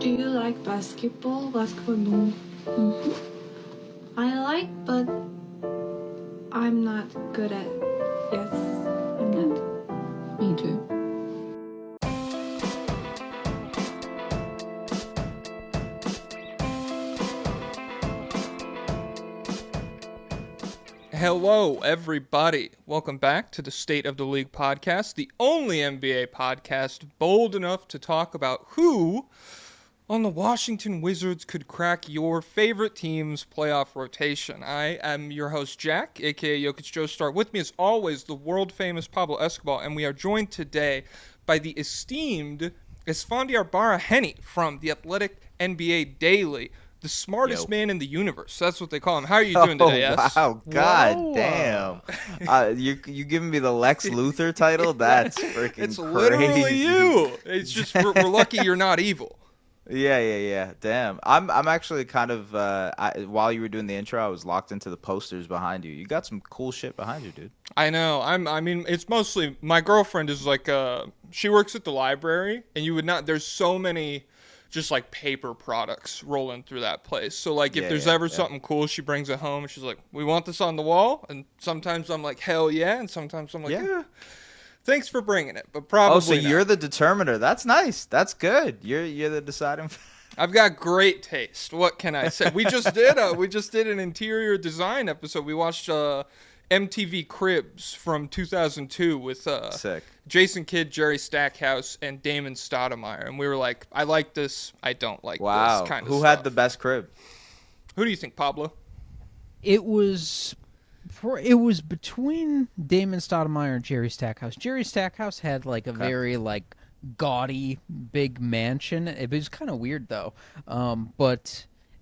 Do you like basketball? Basketball, no. I like, but I'm not good at. Yes, I'm not. Me too. Hello, everybody. Welcome back to the State of the League podcast, the only NBA podcast bold enough to talk about who on the Washington Wizards could crack your favorite team's playoff rotation. I am your host, Jack, a.k.a. Jokic joestar. With me, as always, the world-famous Pablo Escobar, and we are joined today by the esteemed Esfandiar Baraheni from the Athletic NBA Daily. The smartest man in the universe. That's what they call him. How are you doing today, Es? Wow, god damn. You giving me the Lex Luthor title? That's freaking It's crazy. literally you. It's just we're lucky you're not evil. Yeah. Damn. I'm actually kind of while you were doing the intro, I was locked into the posters behind you. You got some cool shit behind you, dude. I know. I mean, it's mostly my girlfriend is like she works at the library, and you would not. There's so many just like paper products rolling through that place. So like if there's ever something cool, she brings it home and she's like, we want this on the wall. And sometimes I'm like, hell yeah. And sometimes I'm like, thanks for bringing it. But probably so you're the determiner. That's nice. That's good. You're the deciding. I've got great taste. What can I say? We just did an interior design episode. We watched MTV Cribs from 2002 with Sick. Jason Kidd, Jerry Stackhouse, and Damon Stoudemire. And we were like, I like this, I don't like this kind of Who stuff. had the best crib? Who do you think, Pablo? It was between Damon Stoudemire and Jerry Stackhouse. Jerry Stackhouse had like a very like gaudy big mansion. It was kind of weird though.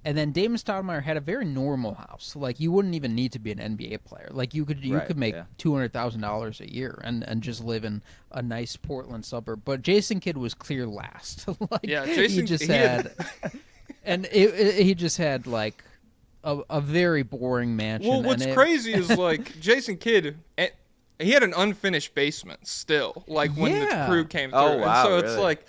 And then Damon Stoudemire had a very normal house. Like you wouldn't even need to be an NBA player. Like you could make $200,000 a year and just live in a nice Portland suburb. But Jason Kidd was clear last. He just had like a very boring mansion. Well, what's crazy is like Jason Kidd, he had an unfinished basement still. Like when the crew came through. Oh wow! And so really? it's like,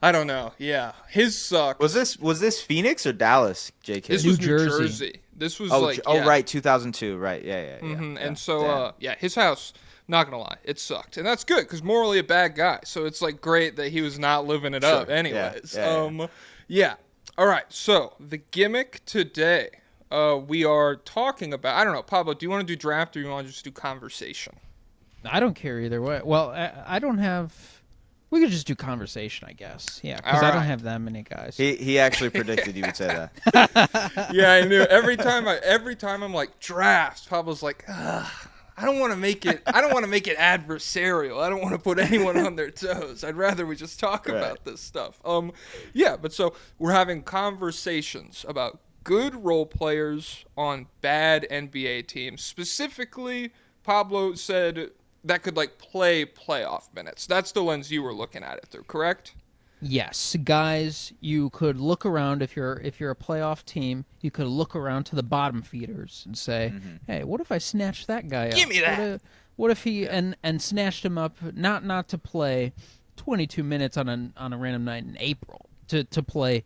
I don't know. Yeah, his sucked. Was this Phoenix or Dallas, JK? This was New Jersey. This was right, 2002. Right, yeah. And so, his house. Not gonna lie, it sucked, and that's good because morally a bad guy. So it's like great that he was not living it up. Anyways, All right. So the gimmick today, we are talking about. I don't know, Pablo. Do you want to do draft or you want to just do conversation? I don't care either way. Well, I don't have. We could just do conversation, I guess. Yeah, because I don't have that many guys. He actually predicted you would say that. Yeah, I knew. Every time I'm like draft, Pablo's like, ugh, I don't want to make it adversarial. I don't want to put anyone on their toes. I'd rather we just talk about this stuff. But so we're having conversations about good role players on bad NBA teams. Specifically, Pablo said that could like play playoff minutes. That's the lens you were looking at it through, correct? Yes, guys, you could look around if you're a playoff team. You could look around to the bottom feeders and say, "Hey, what if I snatched that guy up? Give me that. What if he and snatched him up not to play 22 minutes on a random night in April, to play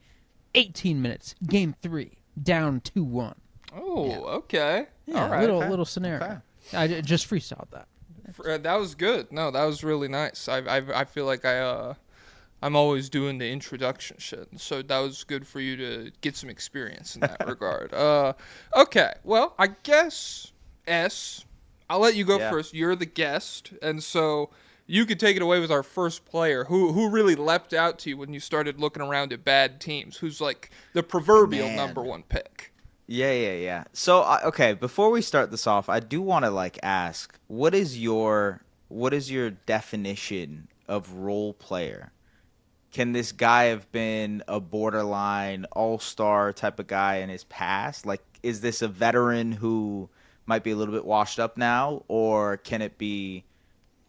18 minutes, game 3, down 2-1." Oh, okay. Yeah, all right. Little scenario. Okay. I just freestyled that. That was good. No, that was really nice. I feel like I'm always doing the introduction shit, so that was good for you to get some experience in that regard. Okay, well, I guess I'll let you go first. You're the guest, and so you could take it away with our first player. Who really leapt out to you when you started looking around at bad teams? Who's like the proverbial number one pick? Yeah. So, okay, before we start this off, I do want to like ask, what is your definition of role player? Can this guy have been a borderline all-star type of guy in his past? Like, is this a veteran who might be a little bit washed up now, or can it be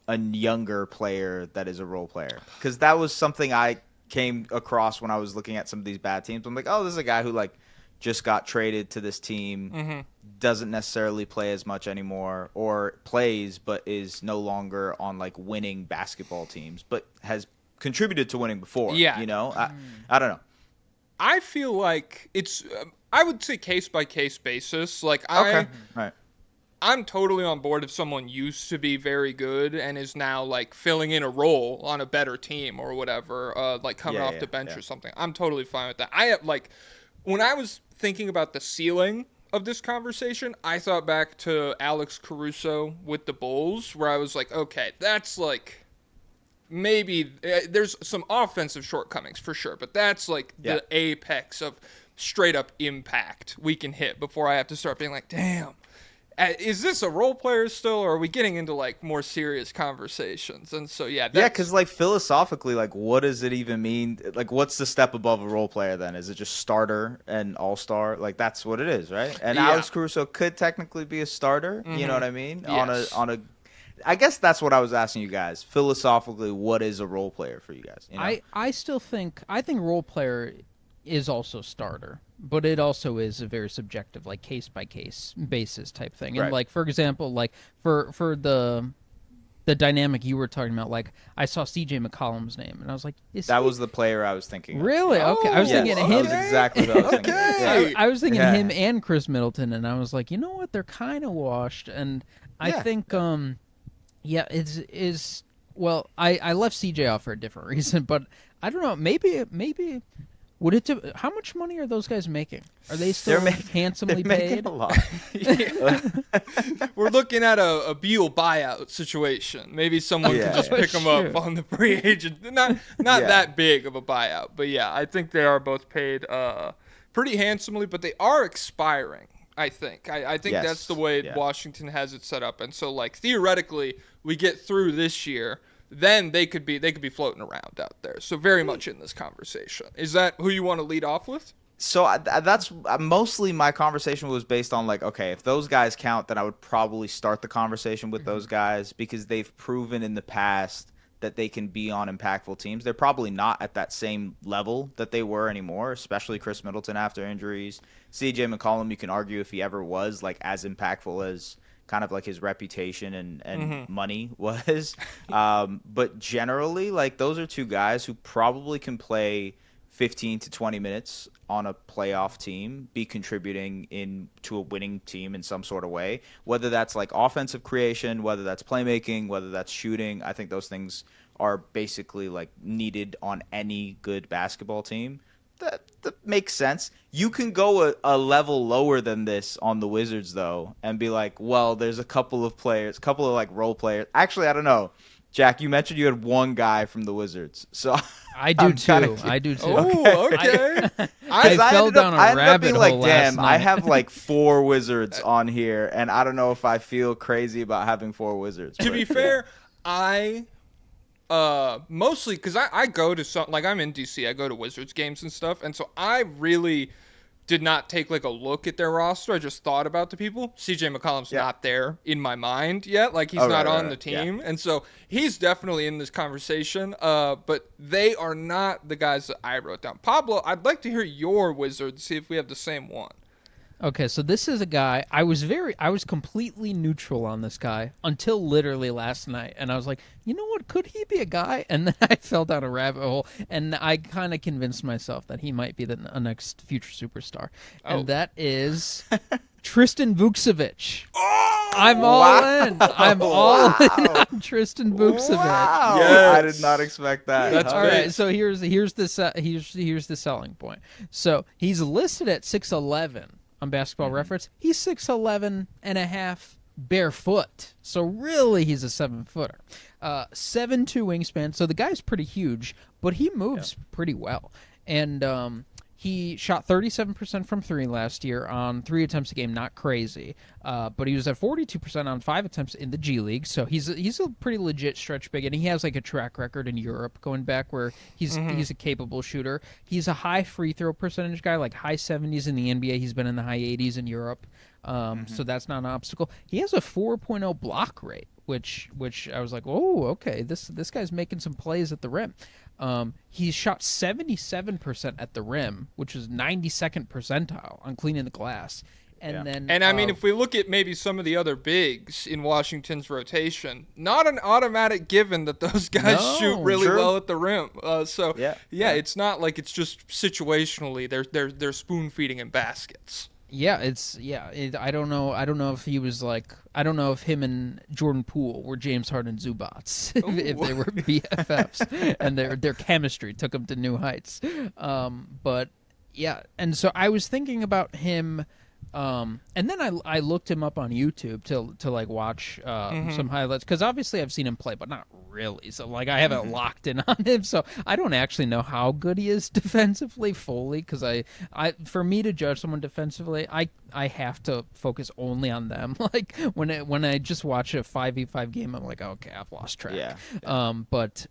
a younger player that is a role player? Because that was something I came across when I was looking at some of these bad teams. I'm like, oh, this is a guy who like just got traded to this team, doesn't necessarily play as much anymore, or plays but is no longer on like winning basketball teams, but has contributed to winning before. Yeah. You know, I don't know. I feel like it's I would say case by case basis. Like Okay. Right. I'm totally on board if someone used to be very good and is now like filling in a role on a better team or whatever, like coming off the bench or something. I'm totally fine with that. I have like when I was thinking about the ceiling of this conversation, I thought back to Alex Caruso with the Bulls, where I was like, okay, that's like maybe there's some offensive shortcomings for sure, but that's like the apex of straight up impact we can hit before I have to start being like, damn. Is this a role player still, or are we getting into like more serious conversations? And so because like philosophically, like what does it even mean? Like what's the step above a role player then? Is it just starter and all-star? Like that's what it is, right? And Alex Caruso could technically be a starter. You know what I mean? Yes. On a I guess that's what I was asking you guys. Philosophically, what is a role player for you guys? You know? I still think role player is also starter, but it also is a very subjective, like case by case basis type thing. And like for example, like for the dynamic you were talking about, like I saw CJ McCollum's name and I was like, that was the player I was thinking of. Really? Okay. I was thinking him. That was exactly what I was thinking. Okay. I was thinking him and Chris Middleton, and I was like, you know what? They're kind of washed. And I think it's well, I left CJ off for a different reason, but I don't know, maybe would it? How much money are those guys making? Are they still handsomely paid? A lot. We're looking at a Beal buyout situation. Maybe someone can just pick them up on the free agent. Not that big of a buyout, but I think they are both paid pretty handsomely, but they are expiring. I think. I think that's the way Washington has it set up, and so like theoretically, we get through this year. Then they could be floating around out there. So very much in this conversation. Is that who you want to lead off with? So that's mostly my conversation was based on like, okay, if those guys count, then I would probably start the conversation with those guys because they've proven in the past that they can be on impactful teams. They're probably not at that same level that they were anymore, especially Chris Middleton after injuries. CJ McCollum, you can argue if he ever was like as impactful as kind of like his reputation and money was. But generally, like those are two guys who probably can play 15 to 20 minutes on a playoff team, be contributing to a winning team in some sort of way, whether that's like offensive creation, whether that's playmaking, whether that's shooting. I think those things are basically like needed on any good basketball team. That makes sense. You can go a level lower than this on the Wizards, though, and be like, well, there's a couple of like role players. Actually, I don't know. Jack, you mentioned you had one guy from the Wizards, so I do too. I do too. Oh, okay. I fell down a rabbit hole last night. I have like 4 Wizards on here, and I don't know if I feel crazy about having 4 Wizards. To be fair, I mostly because I go to some, like I'm in DC, I go to Wizards games and stuff, and so I really did not take like a look at their roster. I just thought about the people. CJ McCollum's not there in my mind yet. Like he's not on the team. And so he's definitely in this conversation. But they are not the guys that I wrote down. Pablo, I'd like to hear your Wizards, see if we have the same one. Okay, so this is a guy I was completely neutral on this guy until literally last night, and I was like, you know what, could he be a guy? And then I fell down a rabbit hole, and I kind of convinced myself that he might be the next future superstar, and that is Tristan Vukovich. I'm all in. I'm all in on Tristan Vukovich. Wow. Yes. I did not expect that. That's all big. right. So here's the selling point. So he's listed at 6'11" on Basketball Reference. He's 6'11 and a half barefoot. So really, he's a 7-footer. 7'2" wingspan. So the guy's pretty huge, but he moves pretty well. And he shot 37% from 3 last year on 3 attempts a game. Not crazy, but he was at 42% on 5 attempts in the G League. So he's a pretty legit stretch big, and he has like a track record in Europe going back where he's a capable shooter. He's a high free throw percentage guy, like high 70s in the NBA. He's been in the high 80s in Europe, so that's not an obstacle. He has a 4.0 block rate, which I was like, oh, okay, this guy's making some plays at the rim. He shot 77% at the rim, which is 92nd percentile on cleaning the glass. And then, and I mean, if we look at maybe some of the other bigs in Washington's rotation, not an automatic given that those guys shoot really well at the rim. It's not like it's just situationally they're spoon feeding in baskets. I don't know if he was like, I don't know if him and Jordan Poole were James Harden Zubats if they were BFFs and their chemistry took them to new heights. But yeah, and so I was thinking about him. And then I looked him up on YouTube to like watch some highlights, because obviously I've seen him play, but not really. So like I haven't locked in on him, so I don't actually know how good he is defensively fully. Because I for me to judge someone defensively, I have to focus only on them. Like when I just watch a 5v5 game, I'm like, okay, I've lost track. Yeah. But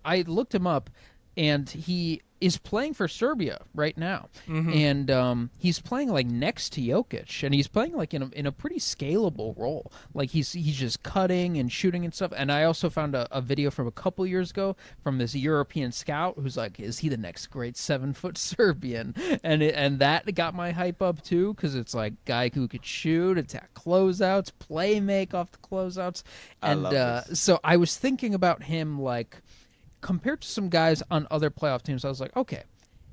I looked him up, and he is playing for Serbia right now, and he's playing like next to Jokic, and he's playing like in a pretty scalable role. Like he's just cutting and shooting and stuff. And I also found a video from a couple years ago from this European scout who's like, is he the next great 7-foot Serbian? And that got my hype up too, because it's like guy who could shoot, attack closeouts, play make off the closeouts, and so I was thinking about him like, compared to some guys on other playoff teams, I was like, okay,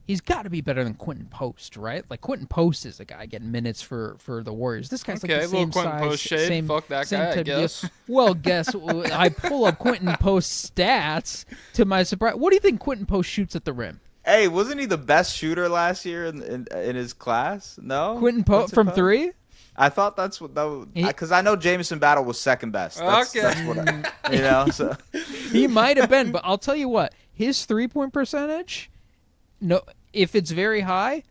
he's got to be better than Quentin Post, right? Like Quentin Post is a guy getting minutes for the Warriors. This guy's like the same Quentin size, Post shade. Fuck that guy, I guess. Well, guess I pull up Quentin Post's stats to my surprise. What do you think Quentin Post shoots at the rim? Hey, wasn't he the best shooter last year in his class? No, Quentin Post from 3. I thought that's what that was, because I know Jamison Battle was second best. That's what so he might have been, but I'll tell you what, his 3-point percentage, no, if it's very high,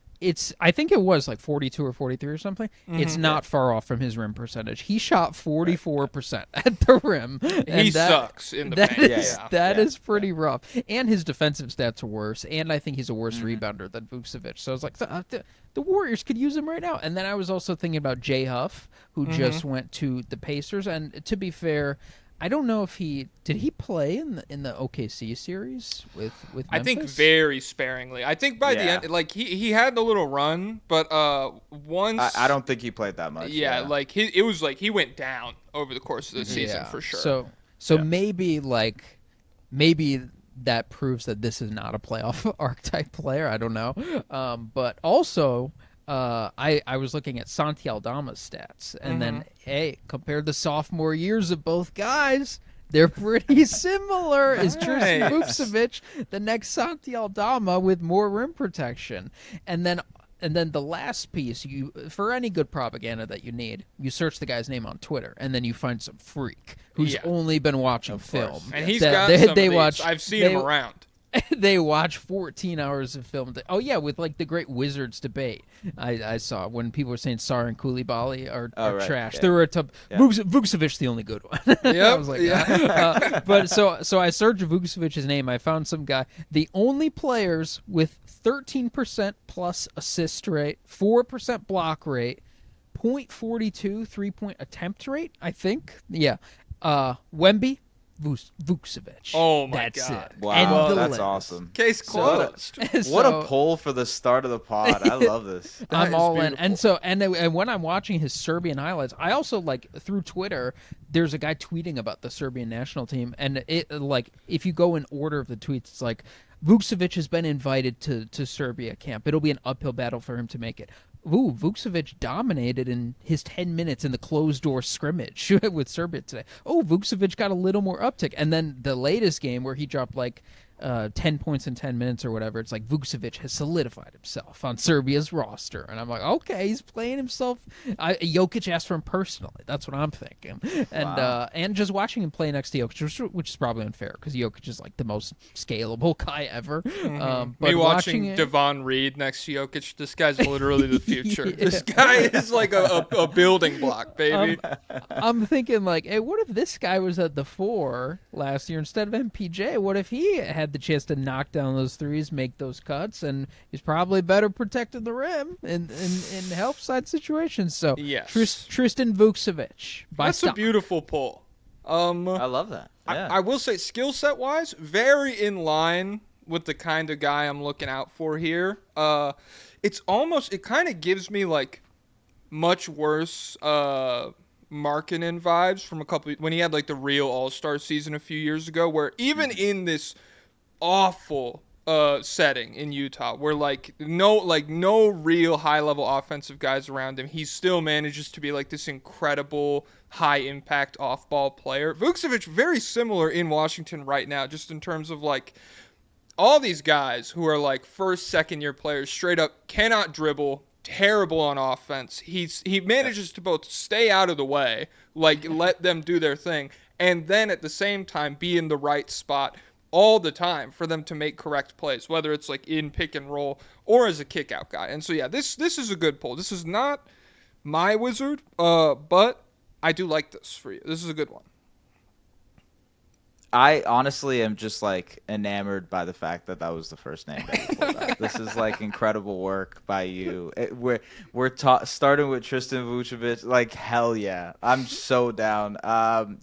I think it was like 42 or 43 or something. It's not far off from his rim percentage. He shot 44% at the rim. He sucks in the paint. That is pretty rough. And his defensive stats are worse. And I think he's a worse rebounder than Vukovich. So I was like, the Warriors could use him right now. And then I was also thinking about Jay Huff, who just went to the Pacers. And to be fair, I don't know if did he play in the OKC series with Memphis? I think very sparingly. I think by the end, like he had the little run, but once I don't think he played that much. Yeah, like it was like he went down over the course of the season for sure. So maybe that proves that this is not a playoff archetype player. I don't know, but also. I was looking at Santi Aldama's stats, and then, compared the sophomore years of both guys, they're pretty similar. Is Tristan Vukovich the next Santi Aldama with more rim protection? And then the last piece, for any good propaganda that you need, you search the guy's name on Twitter, and then you find some freak who's only been watching film. And he's got some of these. I've seen him around. They watch 14 hours of film. Oh, yeah, with like the great Wizards debate I saw when people were saying Sarr and Koulibaly are trash. There were a tub. Vukovich the only good one. I was like, but so I searched Vukovich's name. I found some guy. The only players with 13% plus assist rate, 4% block rate, 0.42 3-point attempt rate, I think. Yeah. Wemby. Vukovich. Oh my That's God! It. Wow, that's awesome. Case closed. What a poll for the start of the pod. I love this. I'm all in. And when I'm watching his Serbian highlights, I also like through Twitter. There's a guy tweeting about the Serbian national team, and it like if you go in order of the tweets, it's like Vukovich has been invited to Serbia camp. It'll be an uphill battle for him to make it. Vukovich dominated in his 10 minutes in the closed-door scrimmage with Serbia today. Vukovich got a little more uptick. And then the latest game where he dropped like 10 points in 10 minutes or whatever, it's like Vukovich has solidified himself on Serbia's roster. And I'm like, okay, he's playing himself. Jokic asked for him personally. That's what I'm thinking. And just watching him play next to Jokic, which is probably unfair because Jokic is like the most scalable guy ever. But me watching Devon Reed next to Jokic, this guy's literally the future. This guy is like a building block, baby. I'm thinking like, hey, what if this guy was at the 4 last year instead of MPJ? What if he had the chance to knock down those threes, make those cuts, and he's probably better protecting the rim in help side situations. So yes. Tristan Vukovich. That's a beautiful pull. I love that. Yeah. I will say, skill set wise, very in line with the kind of guy I'm looking out for here. It kind of gives me like much worse Markkanen vibes from when he had like the real All-Star season a few years ago, where even in this awful setting in Utah, where no real high-level offensive guys around him, he still manages to be like this incredible high-impact off-ball player. Vukovich, very similar in Washington right now, just in terms of like all these guys who are like first, second-year players, straight up cannot dribble, terrible on offense. He manages to both stay out of the way, like let them do their thing, and then at the same time be in the right spot all the time for them to make correct plays, whether it's like in pick and roll or as a kick out guy. And so yeah, this is a good pull. This is not my wizard, but I do like this for you. This is a good one. I honestly am just like enamored by the fact that was the first name that you pulled out. This is like incredible work by you. We're starting with Tristan Vukovich. Like hell yeah, I'm so down.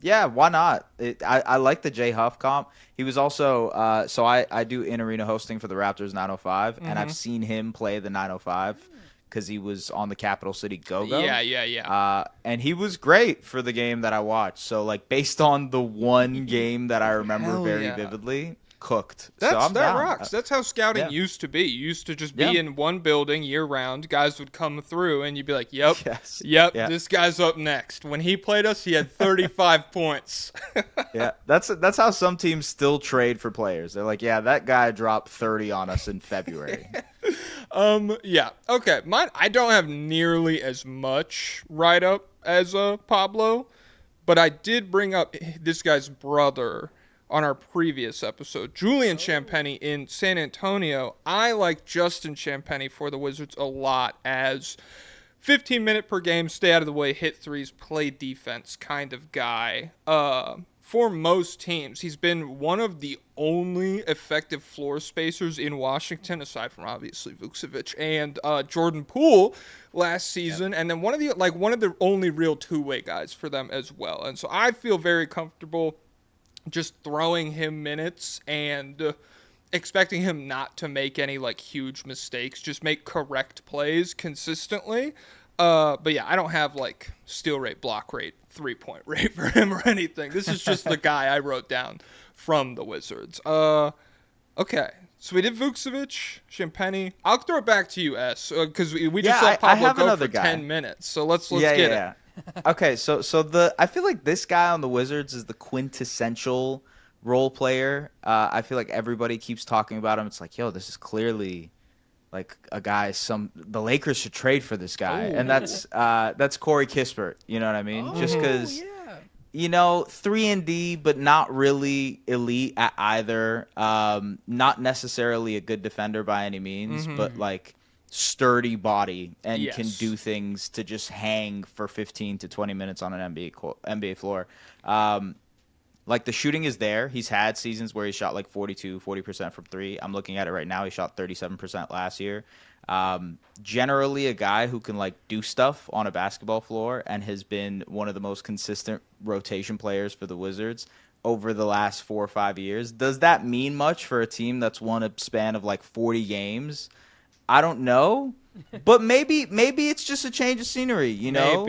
Yeah, why not? I like the Jay Huff comp. He was also so I do in arena hosting for the Raptors 905, and I've seen him play the 905. Because he was on the Capital City Go-Go. Yeah. And he was great for the game that I watched. So, like, based on the one game that I remember vividly, cooked. That down. rocks. That's how scouting used to be. You used to just be in one building year-round. Guys would come through, and you'd be like, yep, this guy's up next. When he played us, he had 35 points. Yeah, that's how some teams still trade for players. They're like, yeah, that guy dropped 30 on us in February. Yeah. Okay. I don't have nearly as much write-up as Pablo, but I did bring up this guy's brother on our previous episode, Julian Champagnie in San Antonio. I like Justin Champagnie for the Wizards a lot as 15-minute per game, stay out of the way, hit threes, play defense kind of guy. For most teams, he's been one of the only effective floor spacers in Washington, aside from obviously Vukovich and Jordan Poole last season, and then one of the only real two-way guys for them as well. And so I feel very comfortable just throwing him minutes and expecting him not to make any like huge mistakes, just make correct plays consistently. But yeah, I don't have like steal rate, block rate, 3-point rate for him or anything. This is just the guy I wrote down from the Wizards. Okay, so we did Vukovich, Champagnie. I'll throw it back to you, S, because we just let Pablo go for 10 minutes. So let's get it. Okay, so I feel like this guy on the Wizards is the quintessential role player. I feel like everybody keeps talking about him. It's like, yo, this is clearly like a guy the Lakers should trade for this guy. Ooh. And that's Corey Kispert, you know what I mean? Just cuz you know, 3-and-D, but not really elite at either. Not necessarily a good defender by any means, but like sturdy body and can do things to just hang for 15 to 20 minutes on an NBA floor. Like the shooting is there. He's had seasons where he shot like 40% from three. I'm looking at it right now. He shot 37% last year. Generally a guy who can like do stuff on a basketball floor and has been one of the most consistent rotation players for the Wizards over the last 4 or 5 years. Does that mean much for a team that's won a span of like 40 games? I don't know, but maybe it's just a change of scenery, you know?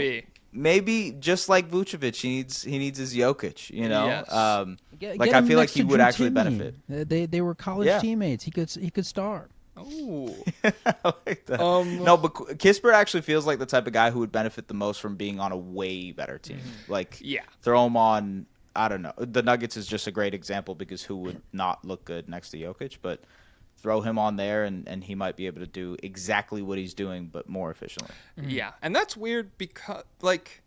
Maybe just like Vukovich, he needs his Jokic, you know? Yes. Like I feel like he would actually benefit. They were college teammates. He could start. Oh, I like that. No, but Kispert actually feels like the type of guy who would benefit the most from being on a way better team. Like, throw him on. I don't know. The Nuggets is just a great example because who would not look good next to Jokic, but throw him on there and he might be able to do exactly what he's doing, but more efficiently. Yeah, and that's weird because, like,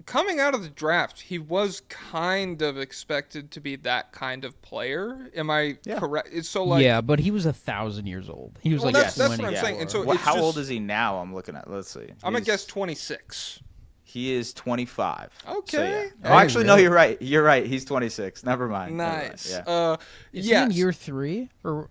coming out of the draft, he was kind of expected to be that kind of player. Am I correct? It's so like but he was 1,000 years old. He was that's what I'm saying. And so how old is he now? I'm looking at. Let's see. I'm gonna guess 26. He is 25. Okay. So, yeah. Oh, actually, no, you're right. You're right. He's 26. Never mind. Nice. Never mind. Yeah. Is he in year 3 or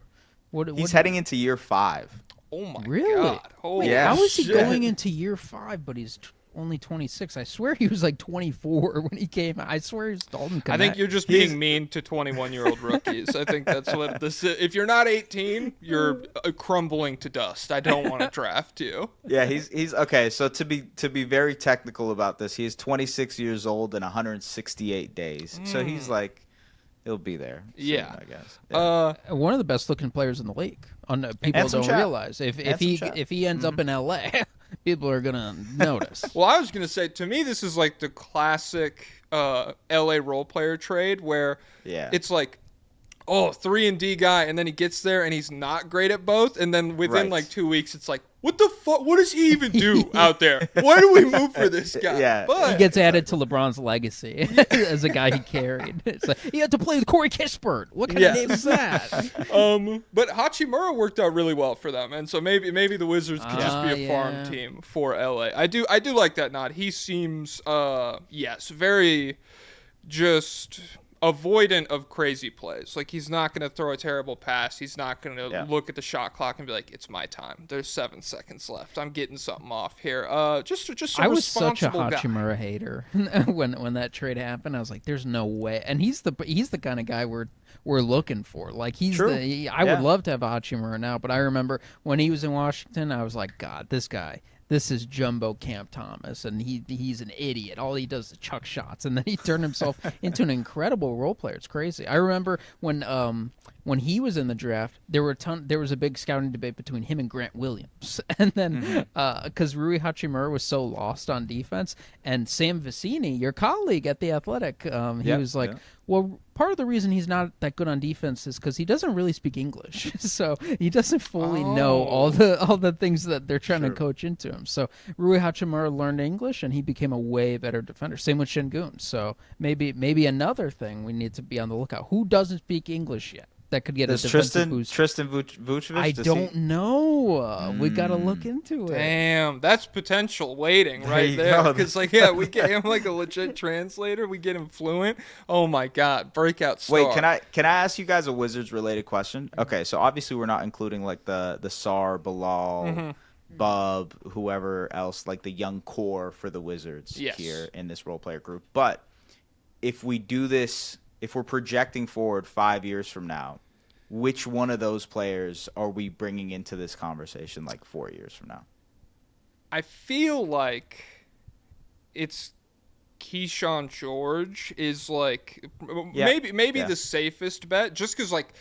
what? He's heading into year 5. Oh my really? God! Holy Wait, how is he going into year 5? But he's only 26. I swear he was like 24 when he came out. I swear he was Dalton Knecht. I think you're just being mean to 21-year-old rookies. I think that's what this is. If you're not 18, you're crumbling to dust. I don't want to draft you. Yeah, he's okay. So to be very technical about this, he is 26 years old and 168 days. So he's like, he'll be there. Soon, Yeah. I guess. Yeah. one of the best looking players in the league. People Handsome don't chap. realize if he ends up in LA, people are gonna notice. Well, I was going to say, to me, this is like the classic LA role player trade where it's like, oh, 3-and-D guy, and then he gets there and he's not great at both, and then within like 2 weeks, it's like, what the fuck? What does he even do out there? Why do we move for this guy? Yeah. But He gets added to LeBron's legacy as a guy he carried. It's like, he had to play with Corey Kispert. What kind of name is that? but Hachimura worked out really well for them, and so maybe the Wizards could just be a farm team for LA. I do like that nod. He seems very just avoidant of crazy plays. Like, he's not going to throw a terrible pass. He's not going to look at the shot clock and be like, it's my time. There's 7 seconds left. I'm getting something off here. Just a I was such a responsible guy. Hachimura hater when that trade happened. I was like, there's no way. And he's the kind of guy we're looking for. Like, I would love to have a Hachimura now, but I remember when he was in Washington, I was like, God, this guy. This is Jumbo Camp Thomas, and he's an idiot. All he does is chuck shots, and then he turned himself into an incredible role player. It's crazy. I remember when he was in the draft, there was a big scouting debate between him and Grant Williams, and then because Rui Hachimura was so lost on defense, and Sam Vecini, your colleague at the Athletic, he was like, well, part of the reason he's not that good on defense is because he doesn't really speak English, so he doesn't fully know all the things that they're trying to coach into him. So Rui Hachimura learned English, and he became a way better defender. Same with Şengün. So maybe another thing we need to be on the lookout. Who doesn't speak English yet? That could get a defensive boost. Tristan Vukovich? I don't know. We got to look into it. Damn, that's potential waiting right there. Because, we get him like a legit translator. We get him fluent. Oh, my God. Breakout star. Wait, can I ask you guys a Wizards-related question? Okay, so obviously we're not including, like, the Sar, Bilal, Bub, whoever else, like the young core for the Wizards here in this role player group. But if we do this, if we're projecting forward 5 years from now, which one of those players are we bringing into this conversation like 4 years from now? I feel like it's Keyshawn George is like maybe the safest bet, just because like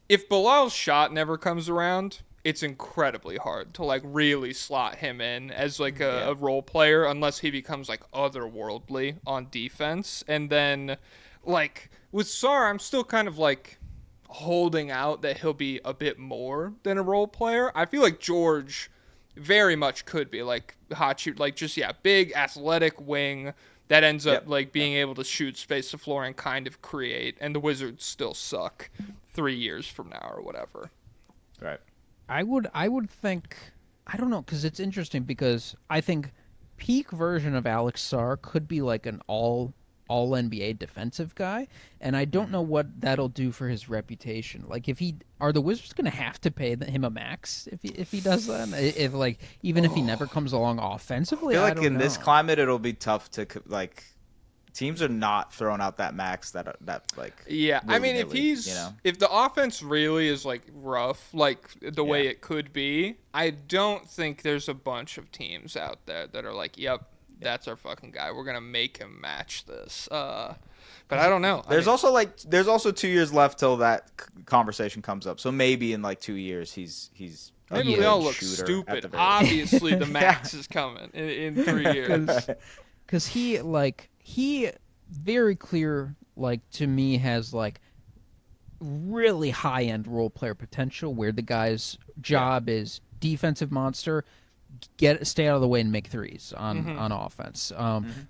if Bilal's shot never comes around, it's incredibly hard to like really slot him in as like a role player unless he becomes like otherworldly on defense. And then like with Sar, I'm still kind of like holding out that he'll be a bit more than a role player. I feel like George very much could be like big athletic wing that ends up like being able to shoot, space the floor, and kind of create. And the Wizards still suck 3 years from now or whatever. Right. I would think, I don't know, because it's interesting because I think peak version of Alex Sar could be like an all NBA defensive guy, and I don't know what that'll do for his reputation. Like, are the Wizards going to have to pay him a max if he does that? If like even if he never comes along offensively, I feel like don't in know. this climate it'll be tough to like. Teams are not throwing out that max that like. Yeah, I mean, if if the offense really is like rough, like the way it could be, I don't think there's a bunch of teams out there that are like, yep, that's our fucking guy. We're gonna make him match this. But I don't know. There's also 2 years left till that conversation comes up. So maybe in like 2 years he's. Maybe we all look stupid. Obviously, the max is coming in 3 years. Because he very clear, like, to me, has like really high end role player potential where the guy's job is defensive monster, stay out of the way and make threes on offense.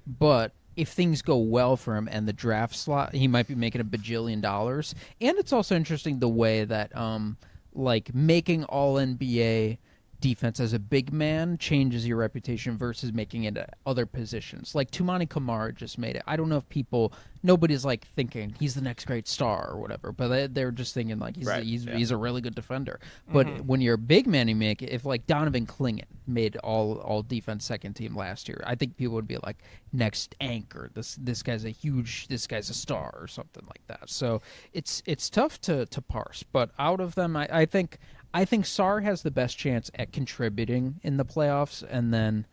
But if things go well for him and the draft slot, he might be making $1 bajillion. And it's also interesting the way that like making all NBA defense as a big man changes your reputation versus making it at other positions. Like Tumani Kamara just made it. I don't know if nobody's like thinking he's the next great star or whatever, but they're just thinking like he's a really good defender. But when you're a big man, you make it. If like Donovan Clingan made all defense second team last year, I think people would be like next anchor. This guy's a star or something like that. So it's tough to parse. But out of them, I think Sarr has the best chance at contributing in the playoffs, and then,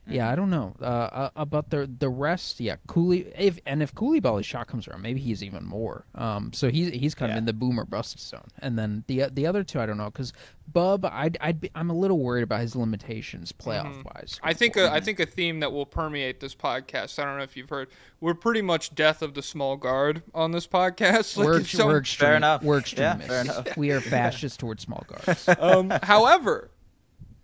I don't know about the rest. Yeah, if Koulibaly's shot comes around, maybe he's even more. So he's kind of in the boom or bust zone, and then the other two I don't know because Bub, I'm a little worried about his limitations playoff wise. I think a theme that will permeate this podcast. I don't know if you've heard. We're pretty much death of the small guard on this podcast. We're extreme. Fair enough. We're extremists. Yeah, fair enough. We are fascists towards small guards. However,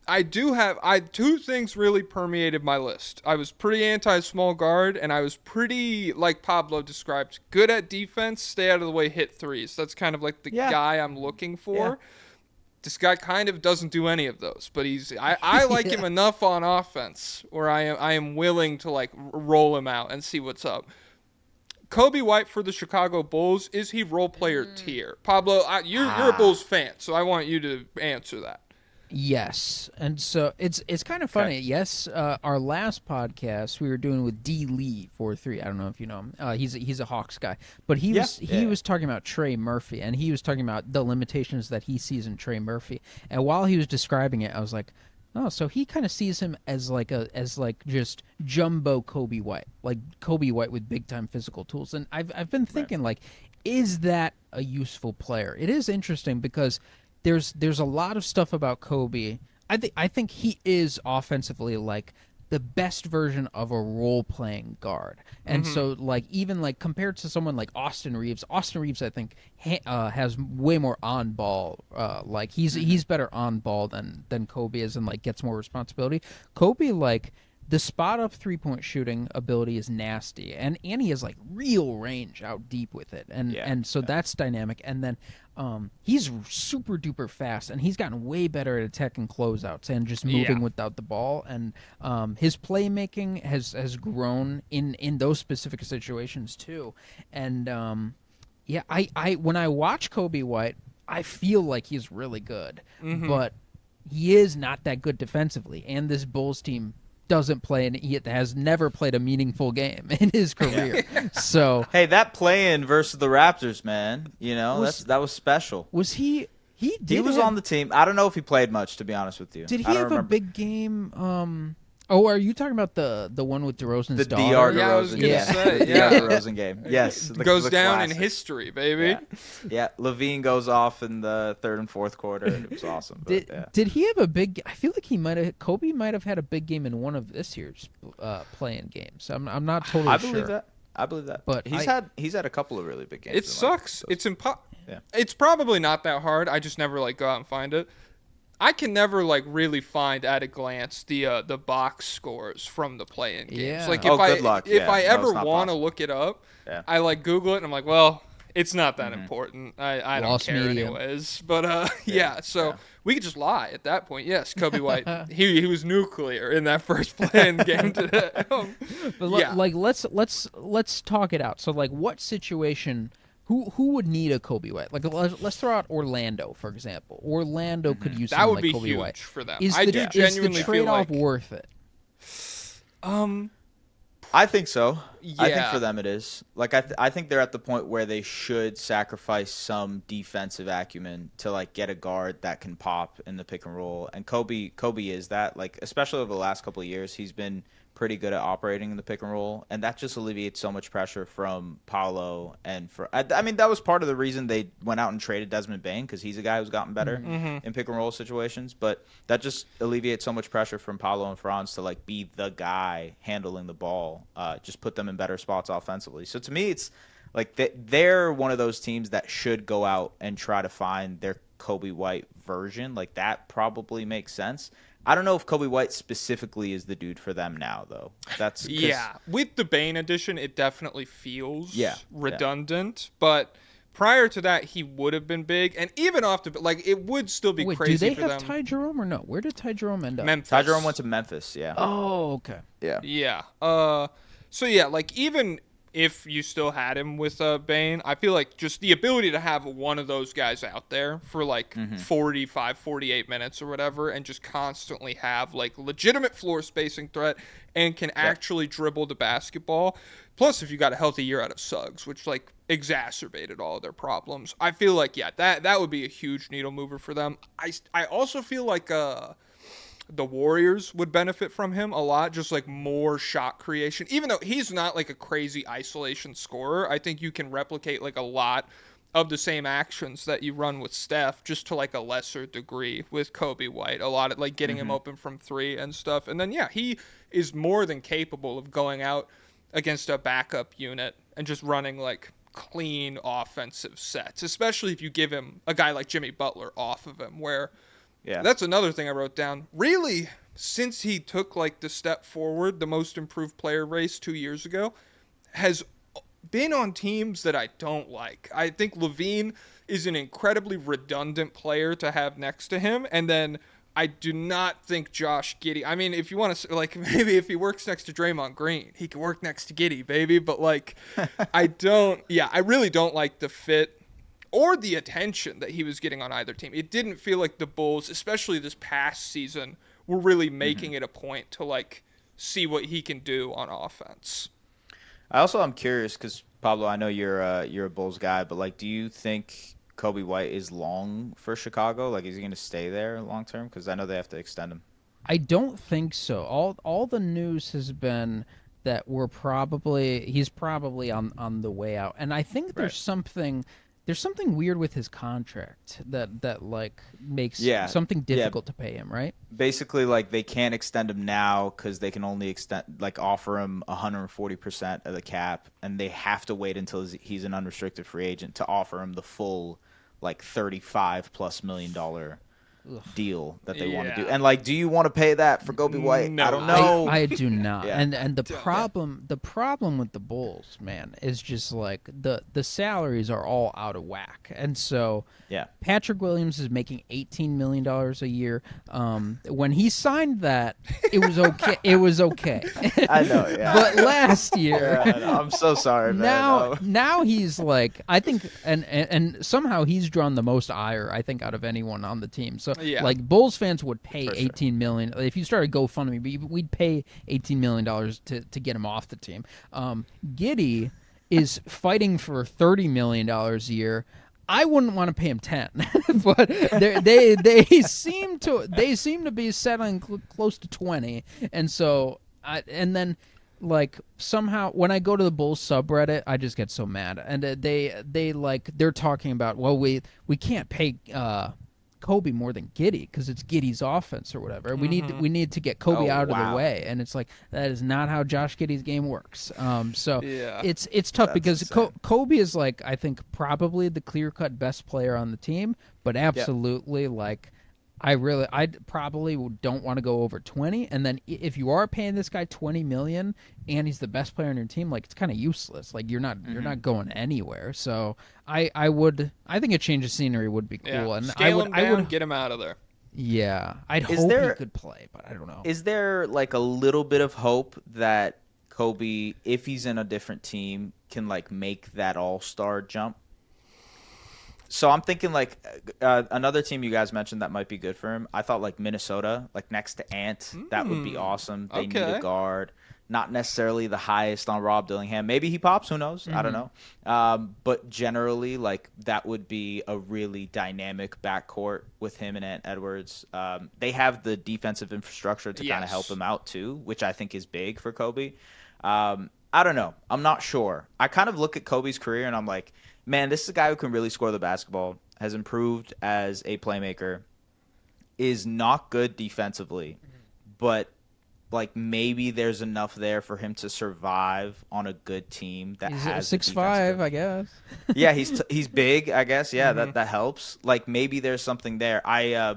I two things really permeated my list. I was pretty anti-small guard, and I was pretty, like Pablo described, good at defense, stay out of the way, hit threes. That's kind of like the guy I'm looking for. Yeah. This guy kind of doesn't do any of those, but I like him enough on offense where I am willing to like roll him out and see what's up. Kobe White for the Chicago Bulls, is he role player tier? Pablo, you're a Bulls fan, so I want you to answer that. Yes, and so it's kind of funny. Okay. Yes, our last podcast we were doing with D. Lee 4-3. I don't know if you know him. He's a Hawks guy, but he was talking about Trey Murphy, and he was talking about the limitations that he sees in Trey Murphy. And while he was describing it, I was like, oh, so he kind of sees him as just jumbo Kobe White, like Kobe White with big time physical tools. And I've been thinking like, is that a useful player? It is interesting because there's a lot of stuff about Kobe. I think he is offensively like the best version of a role-playing guard. And so like even like compared to someone like Austin Reeves I think has way more on ball. Like he's better on ball than Kobe is and like gets more responsibility. Kobe like the spot up 3-point shooting ability is nasty, and he has like real range out deep with it, and so that's dynamic. And then he's super duper fast, and he's gotten way better at attacking closeouts and just moving without the ball. And his playmaking has grown in those specific situations too. And I when I watch Kobe White, I feel like he's really good, but he is not that good defensively. And this Bulls team doesn't play, and he has never played a meaningful game in his career. So hey, that play-in versus the Raptors, man, that was special. Was he? He was on the team. I don't know if he played much, to be honest with you. Did he have a big game? Oh, are you talking about the one with DeRozan's daughter? DR DeRozan. Yeah, I was gonna say. The DR DeRozan game. Yes, goes down classic. In history, baby. Yeah, Levine goes off in the third and fourth quarter, and it was awesome. But, did he have a big? I feel like Kobe might have had a big game in one of this year's play-in games. I'm not totally sure. I believe that. But he's had a couple of really big games. It sucks. It's probably not that hard. I just never like go out and find it. I can never like really find at a glance the box scores from the play-in games. Yeah. Like good luck. If I ever want to look it up, I like Google it and I'm like, well, it's not that important. I don't care anyways. But we could just lie at that point. Yes, Kobe White, he was nuclear in that first play-in game today. Let's talk it out. So like, what situation? Who would need a Kobe White? Like, let's throw out Orlando, for example. Orlando could use someone like Kobe White. That would be huge for them. Is the trade-off worth it? I think so. Yeah. I think for them it is. Like, I think they're at the point where they should sacrifice some defensive acumen to like get a guard that can pop in the pick and roll. And Kobe is that. Like, especially over the last couple of years, he's been pretty good at operating in the pick and roll, and that just alleviates so much pressure from Paolo. And I mean, that was part of the reason they went out and traded Desmond Bane, because he's a guy who's gotten better in pick and roll situations. But that just alleviates so much pressure from Paolo and Franz to like be the guy handling the ball, just put them in better spots offensively. So to me, it's like they're one of those teams that should go out and try to find their Kobe White version. Like, that probably makes sense. I don't know if Kobe White specifically is the dude for them now, though. That's with the Bane edition, it definitely feels redundant. But prior to that, he would have been big, and even off the like, it would still be Wait, crazy do they for have them. Ty Jerome or no? Where did Ty Jerome end up? Memphis. Ty Jerome went to Memphis. Yeah. Oh, okay. Yeah. Yeah. So yeah, like even if you still had him with Bane, I feel like just the ability to have one of those guys out there for like 45, 48 minutes or whatever, and just constantly have like legitimate floor spacing threat and can actually dribble the basketball. Plus, if you got a healthy year out of Suggs, which like exacerbated all of their problems, I feel like that would be a huge needle mover for them. I also feel like the Warriors would benefit from him a lot, just like more shot creation. Even though he's not like a crazy isolation scorer, I think you can replicate like a lot of the same actions that you run with Steph, just to like a lesser degree with Kobe White. A lot of like getting him open from three and stuff. And then, yeah, he is more than capable of going out against a backup unit and just running like clean offensive sets, especially if you give him a guy like Jimmy Butler off of him, where that's another thing I wrote down. Really, since he took like the step forward, the most improved player race 2 years ago, has been on teams that I don't like. I think Levine is an incredibly redundant player to have next to him, and then I do not think Josh Giddey. I mean, if you want to, like, maybe if he works next to Draymond Green, he could work next to Giddey, baby. But like, I really don't like the fit or the attention that he was getting on either team. It didn't feel like the Bulls, especially this past season, were really making it a point to like see what he can do on offense. I also am curious because Pablo, I know you're a Bulls guy, but like, do you think Kobe White is long for Chicago? Like, is he going to stay there long term? Because I know they have to extend him. I don't think so. All the news has been that he's probably on the way out, and I think there's something weird with his contract that like makes something difficult to pay him, right? Basically, like, they can't extend him now because they can only offer him 140% of the cap, and they have to wait until he's an unrestricted free agent to offer him the full like $35+ million deal that they want to do. And like, do you want to pay that for Kobe White? No, I don't know. I do not. And the problem with the Bulls, man, is just like the salaries are all out of whack. And so Patrick Williams is making $18 million a year. When he signed that, it was okay. It was okay. I know, yeah. But last year, I'm so sorry, man. Now he's like, I think, and somehow he's drawn the most ire, I think, out of anyone on the team. So like, Bulls fans would pay $18 million if you started GoFundMe. We'd pay $18 million to get him off the team. Giddey is fighting for $30 million a year. I wouldn't want to pay him 10, but they seem to be settling close to 20, and so and then like somehow when I go to the Bulls subreddit, I just get so mad, and they're talking about, well, we can't pay Kobe more than Giddey because it's Giddey's offense or whatever. We need to get Kobe out of the way, and it's like, that is not how Josh Giddey's game works. It's tough because Kobe is like, I think, probably the clear-cut best player on the team, but absolutely like, I probably don't want to go over 20. And then if you are paying this guy $20 million and he's the best player on your team, like, it's kind of useless. Like, you're not going anywhere. So I think a change of scenery would be cool. Yeah. And Scale him down, get him out of there. Yeah, I'd hope he could play, but I don't know. Is there like a little bit of hope that Kobe, if he's in a different team, can like make that all-star jump? So I'm thinking like another team you guys mentioned that might be good for him. I thought like Minnesota, like next to Ant, that would be awesome. They need a guard. Not necessarily the highest on Rob Dillingham. Maybe he pops. Who knows? I don't know. But generally, like, that would be a really dynamic backcourt with him and Ant Edwards. They have the defensive infrastructure to kind of help him out too, which I think is big for Kobe. I don't know. I'm not sure. I kind of look at Kobe's career and I'm like, man, this is a guy who can really score the basketball, has improved as a playmaker, is not good defensively, but like maybe there's enough there for him to survive on a good team that has 6'5", I guess. Yeah, he's big, I guess. Yeah, that helps. Like, maybe there's something there. I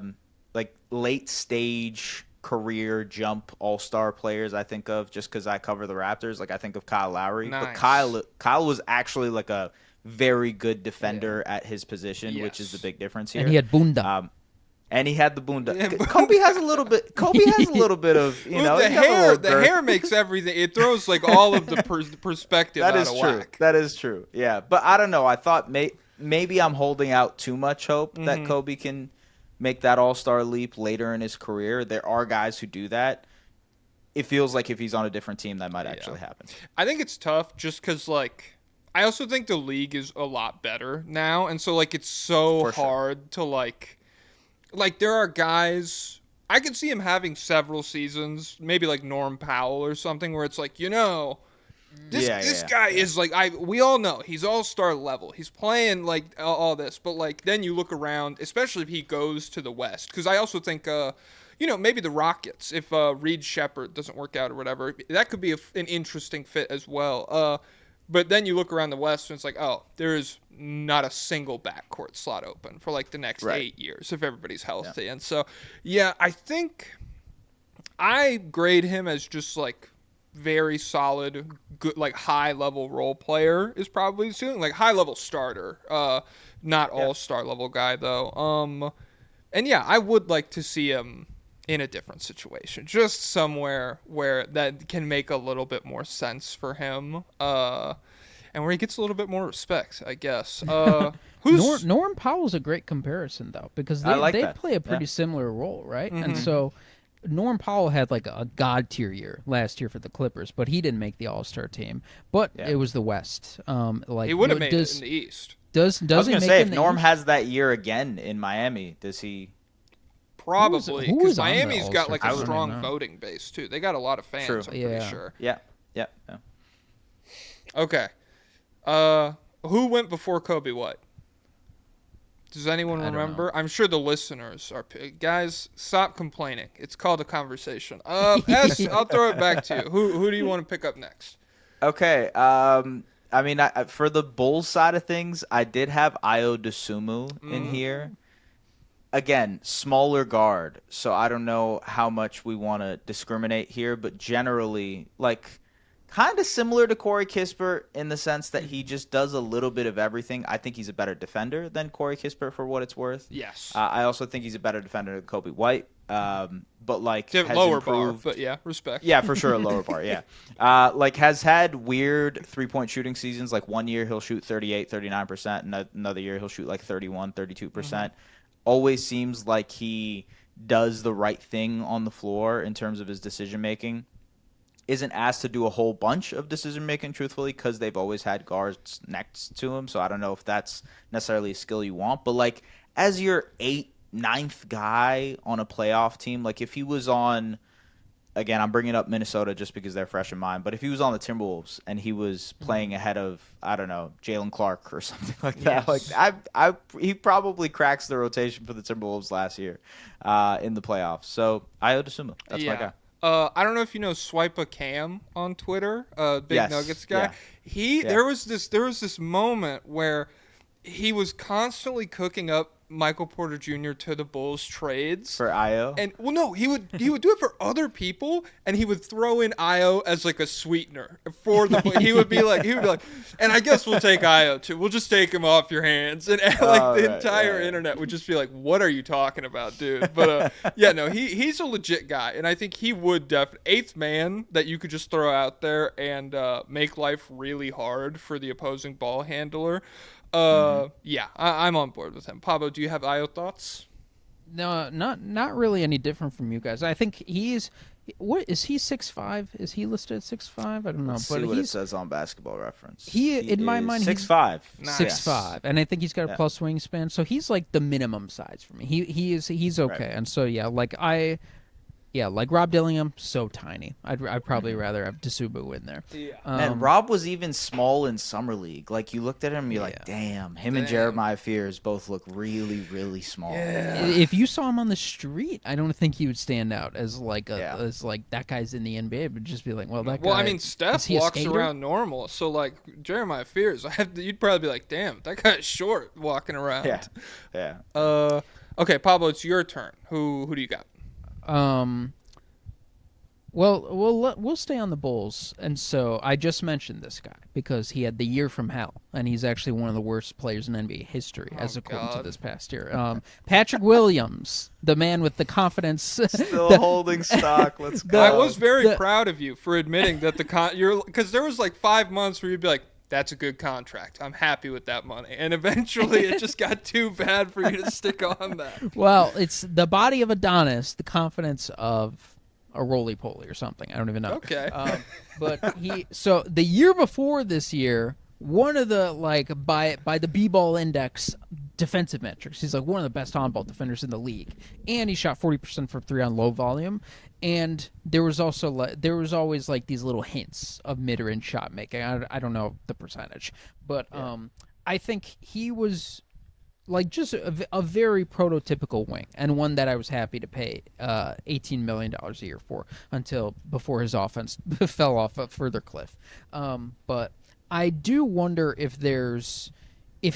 like late stage career jump all-star players I think of just because I cover the Raptors. Like, I think of Kyle Lowry. Nice. But Kyle was actually like a very good defender at his position, which is the big difference here. And he had Bunda. And he had the bunda. Yeah, Kobe has a little bit. Kobe has a little bit of the hair. The hair makes everything. It throws like all of the perspective. That out is of true. whack. That is true. Yeah, but I don't know. I thought maybe I'm holding out too much hope that Kobe can make that all-star leap later in his career. There are guys who do that. It feels like if he's on a different team, that might actually happen. I think it's tough just because, like, I also think the league is a lot better now, and so like it's so hard to like there are guys I could see him having several seasons, maybe like Norm Powell or something, where it's like, this guy is like we all know he's all-star level. He's playing like all this, but like then you look around, especially if he goes to the West, because I also think maybe the Rockets, if Reed Shepherd doesn't work out or whatever, that could be an interesting fit as well. But then you look around the West and it's like, oh, there is not a single backcourt slot open for like the next 8 years if everybody's healthy. Yeah. And so, I think I grade him as just like very solid, good, like high level role player is probably soon, like high level starter, not all-star level guy though. And I would like to see him in a different situation, just somewhere where that can make a little bit more sense for him, and where he gets a little bit more respect, I guess. Norm Powell's a great comparison, though, because they play a pretty similar role, right? Mm-hmm. And so Norm Powell had like a god-tier year last year for the Clippers, but he didn't make the All-Star team. But it was the West. He would have made it in the East. Does I was he going to make say, it if in Norm the has that year again in Miami, does he... Probably, who because was on the Miami's got like a All-Star strong team? voting base too. They got a lot of fans. True. I'm pretty sure. Yeah. Okay. Who went before Kobe? What? Does anyone remember? I'm sure the listeners are. Guys, stop complaining. It's called a conversation. S, I'll throw it back to you. Who do you want to pick up next? Okay. I mean, for the Bulls side of things, I did have Ayo Dosunmu in here. Again, smaller guard, so I don't know how much we want to discriminate here, but generally, like, kind of similar to Corey Kispert in the sense that he just does a little bit of everything. I think he's a better defender than Corey Kispert for what it's worth. Yes. I also think he's a better defender than Kobe White, but, like, has lower improved. bar, but respect. Yeah, for sure, a lower bar, yeah. Like, has had weird three-point shooting seasons. Like, one year he'll shoot 38, 39%, and another year he'll shoot, like, 31, 32%. Always seems like he does the right thing on the floor in terms of his decision-making. Isn't asked to do a whole bunch of decision-making, truthfully, because they've always had guards next to him, so I don't know if that's necessarily a skill you want. But, like, as your 8th, 9th guy on a playoff team, like, if he was on... Again, I'm bringing up Minnesota just because they're fresh in mind. But if he was on the Timberwolves and he was playing ahead of, I don't know, Jalen Clark or something like that, like he probably cracks the rotation for the Timberwolves last year in the playoffs. So Ayo Dosunmu, that's my guy. I don't know if you know Swipe a Cam on Twitter, big Nuggets guy. Yeah. There was this moment where he was constantly cooking up Michael Porter Jr. to the Bulls trades For Ayo? and no, he would do it for other people, and he would throw in Ayo as like a sweetener for the. he would be like, and I guess we'll take Ayo too. We'll just take him off your hands, and the entire internet would just be like, "What are you talking about, dude?" But he's a legit guy, and I think he would definitely 8th man that you could just throw out there and make life really hard for the opposing ball handler. I'm on board with him. Pablo, do you have Ayo thoughts? No, not really any different from you guys. I think he's what is he 6'5"? Is he listed at 6'5"? I don't know. Let's see what it says on Basketball Reference. He in my mind 6'5". 6'5", and I think he's got a plus wingspan, so he's like the minimum size for me. He's okay, Right. and so like Rob Dillingham, so tiny. I'd probably rather have Dosunmu in there. Yeah. Man, Rob was even small in summer league. Like, you looked at him and you're like, damn, and Jeremiah Fears both look really, really small. Yeah. If you saw him on the street, I don't think he would stand out as like as like that guy's in the NBA, but just be like, well, that guy. Well, I mean, Steph walks skater? around normal, so like Jeremiah Fears, you'd probably be like, damn, that guy's short walking around. Yeah. Okay, Pablo, it's your turn. Who do you got? Well, we'll stay on the Bulls, and so I just mentioned this guy because he had the year from hell, and he's actually one of the worst players in NBA history, as according to this past year. Patrick Williams, the man with the confidence, Still holding stock. Let's go. I was very proud of you for admitting that because there was like 5 months where you'd be like, that's a good contract. I'm happy with that money. And eventually it just got too bad for you to stick on that. Well, it's the body of Adonis, the confidence of a roly-poly or something. I don't even know. Okay. But so the year before this year, one of the, like, by the B-ball index defensive metrics, he's like one of the best on-ball defenders in the league. And he shot 40% from three on low volume. And there was always like these little hints of mid-range shot making. I don't know the percentage, but I think he was like just a very prototypical wing, and one that I was happy to pay $18 million a year for before his offense fell off a further cliff. But I do wonder if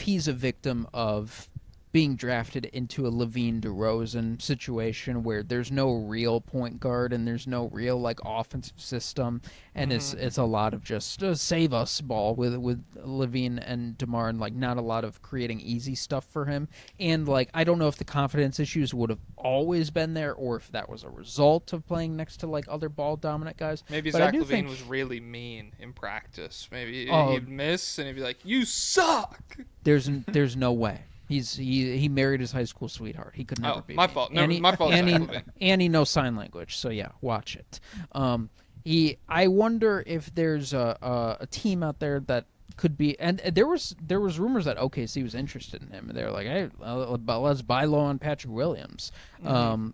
he's a victim of being drafted into a Levine DeRozan situation where there's no real point guard and there's no real like offensive system, and it's a lot of just save us ball with Levine and DeMar, and like not a lot of creating easy stuff for him. And like I don't know if the confidence issues would have always been there or if that was a result of playing next to like other ball dominant guys. Maybe but Zach Levine was really mean in practice. Maybe he'd miss and he'd be like, "You suck." There's no way. He married his high school sweetheart. He could never be my me. fault. My fault. And he knows sign language. So yeah, watch it. I wonder if there's a team out there that could be. And there was rumors that OKC was interested in him. They're like, hey, let's buy low on Patrick Williams.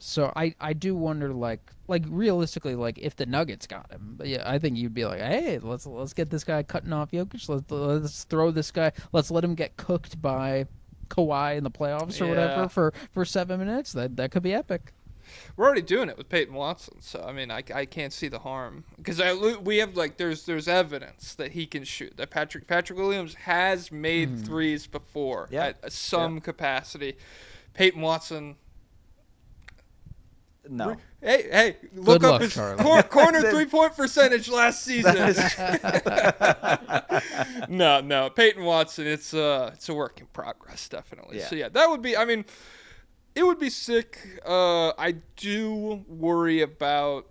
So I do wonder like realistically, like if the Nuggets got him, but yeah, I think you'd be like, hey, let's get this guy cutting off Jokic. Let's throw this guy. Let's let him get cooked by Kawhi in the playoffs or whatever for 7 minutes. That could be epic. We're already doing it with Peyton Watson, so I mean I can't see the harm because we have like there's evidence that he can shoot. That Patrick Williams has made threes before at some capacity. Peyton Watson. No. Hey! Look Good up luck, his Charlie. corner 3-point percentage last season. No, Peyton Watson. It's a work in progress, definitely. Yeah. So yeah, that would be. I mean, it would be sick. I do worry about.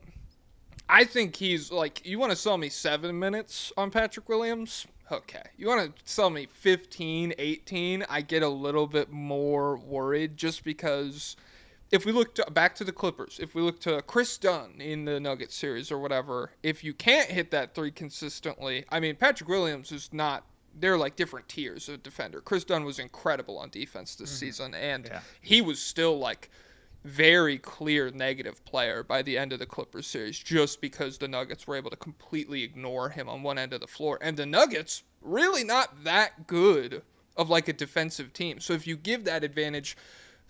I think he's like. You want to sell me 7 minutes on Patrick Williams? Okay. You want to sell me 15, 18? I get a little bit more worried just because. If we look back to the Clippers, if we look to Chris Dunn in the Nuggets series or whatever, if you can't hit that three consistently, I mean, Patrick Williams is not, they're like different tiers of defender. Chris Dunn was incredible on defense this season, and he was still like very clear negative player by the end of the Clippers series just because the Nuggets were able to completely ignore him on one end of the floor. And the Nuggets, really not that good of like a defensive team. So if you give that advantage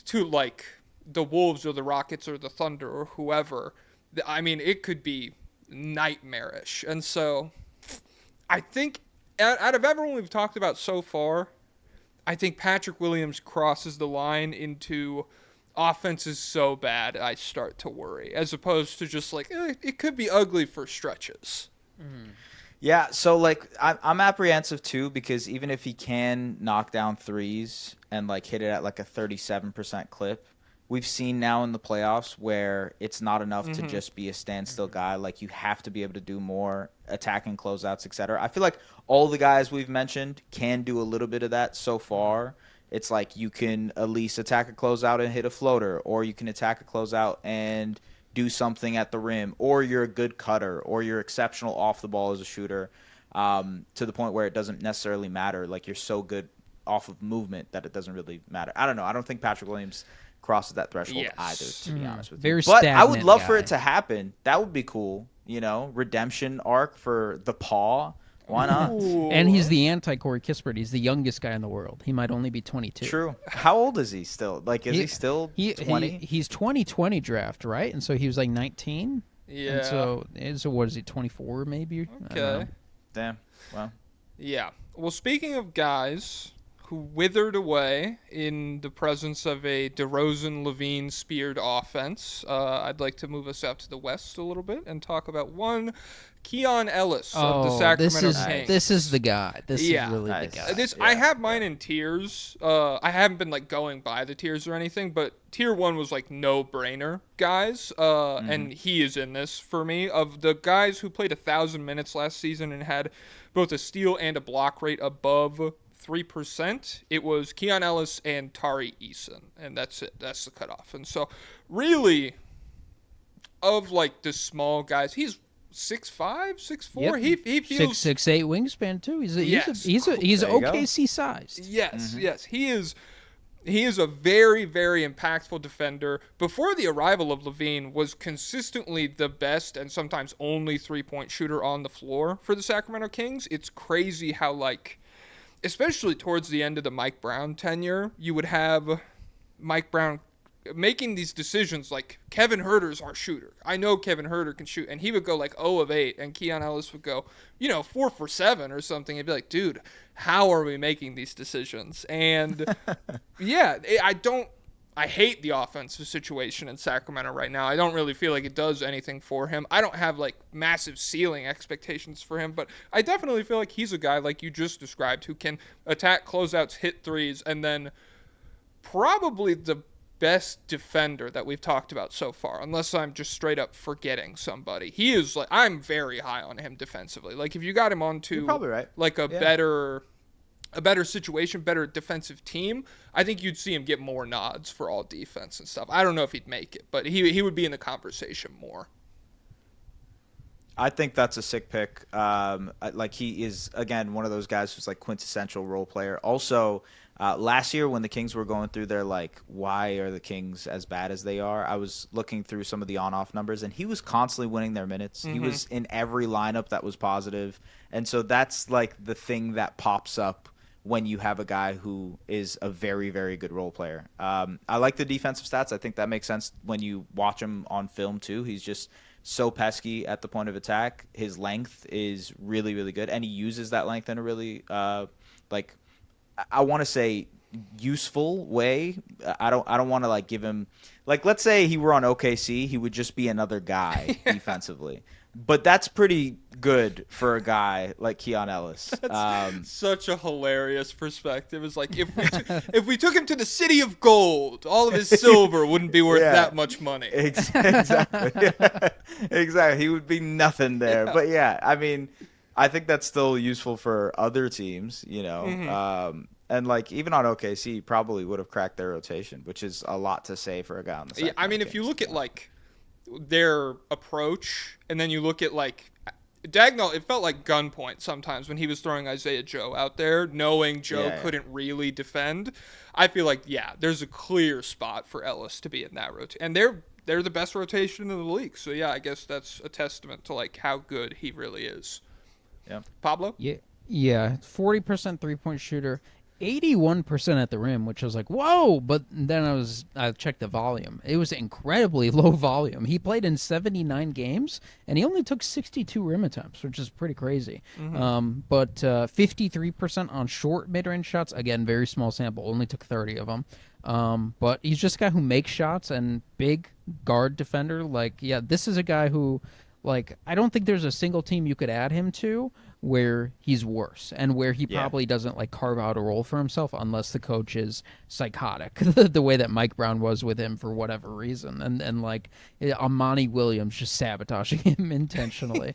to like the Wolves or the Rockets or the Thunder or whoever, I mean, it could be nightmarish. And so I think out of everyone we've talked about so far, I think Patrick Williams crosses the line into offense is so bad I start to worry, as opposed to just like, it could be ugly for stretches. Yeah, so like I'm apprehensive too because even if he can knock down threes and like hit it at like a 37% clip, we've seen now in the playoffs where it's not enough to just be a standstill guy. Like you have to be able to do more attacking closeouts, etc. I feel like all the guys we've mentioned can do a little bit of that so far. It's like you can at least attack a closeout and hit a floater, or you can attack a closeout and do something at the rim, or you're a good cutter, or you're exceptional off the ball as a shooter, to the point where it doesn't necessarily matter. Like you're so good off of movement that it doesn't really matter. I don't know. I don't think Patrick Williams crosses that threshold either, to be honest with you. But I would love for it to happen. That would be cool. You know, redemption arc for the Paw. Why not? Ooh. And he's the anti-Corey Kispert. He's the youngest guy in the world. He might only be 22. True. How old is he still? Like, is he still 20? He's 2020 draft, right? And so he was like 19? Yeah. And so what is he, 24 maybe? Okay. Damn. Well. Yeah. Well, speaking of guys who withered away in the presence of a DeRozan, Levine speared offense. I'd like to move us out to the West a little bit and talk about one Keon Ellis of the Sacramento Kings. This is the guy. This is really the guy. I have mine in tiers. I haven't been like going by the tiers or anything, but tier 1 was like no-brainer guys, and he is in this for me. Of the guys who played 1,000 minutes last season and had both a steal and a block rate above 3%, it was Keon Ellis and Tari Eason, and that's it. That's the cutoff. And so, really, of like the small guys, he's 6'5", 6'4". Yep. He feels 6'8" wingspan too. He's OKC sized. Yes, yes. He is a very, very impactful defender. Before the arrival of Levine, was consistently the best and sometimes only three-point shooter on the floor for the Sacramento Kings. It's crazy how, like, especially towards the end of the Mike Brown tenure, you would have Mike Brown making these decisions like, Kevin Huerter's our shooter. I know Kevin Huerter can shoot. And he would go like 0 of 8, and Keon Ellis would go, 4 for 7 or something. He'd be like, dude, how are we making these decisions? And yeah, I hate the offensive situation in Sacramento right now. I don't really feel like it does anything for him. I don't have like massive ceiling expectations for him, but I definitely feel like he's a guy like you just described who can attack closeouts, hit threes, and then probably the best defender that we've talked about so far, unless I'm just straight up forgetting somebody. He is like, I'm very high on him defensively. Like if you got him onto You're probably right. like a better situation, better defensive team, I think you'd see him get more nods for all defense and stuff. I don't know if he'd make it, but he would be in the conversation more. I think that's a sick pick. Like he is, again, one of those guys who's like quintessential role player. Also, last year when the Kings were going through their like, why are the Kings as bad as they are? I was looking through some of the on-off numbers, and he was constantly winning their minutes. He was in every lineup that was positive. And so that's like the thing that pops up when you have a guy who is a very, very good role player. I like the defensive stats. I think that makes sense when you watch him on film too. He's just so pesky at the point of attack. His length is really, really good, and he uses that length in a really I want to say useful way. I don't want to like give him like, let's say he were on OKC, he would just be another guy defensively. But that's pretty good for a guy like Keon Ellis. Such a hilarious perspective. It's like if we took him to the city of gold, all of his silver wouldn't be worth that much money. Exactly. Exactly. He would be nothing there. Yeah. But yeah, I mean, I think that's still useful for other teams, and like even on OKC, he probably would have cracked their rotation, which is a lot to say for a guy on the side. Yeah, I mean, if you look at like their approach, and then you look at like Dagnall, it felt like gunpoint sometimes when he was throwing Isaiah Joe out there, knowing Joe couldn't really defend. I feel like there's a clear spot for Ellis to be in that rotation, and they're the best rotation in the league. So yeah, I guess that's a testament to like how good he really is. Yeah, Pablo. Yeah, 40% 3-point shooter. 81% at the rim, which I was like, whoa! But then I checked the volume. It was incredibly low volume. He played in 79 games, and he only took 62 rim attempts, which is pretty crazy. But 53% on short mid-range shots. Again, very small sample. Only took 30 of them. But he's just a guy who makes shots and big guard defender. Like, yeah, this is a guy who, like, I don't think there's a single team you could add him to where he's worse and where he probably doesn't like carve out a role for himself unless the coach is psychotic the way that Mike Brown was with him for whatever reason, and like Amani Williams just sabotaging him intentionally.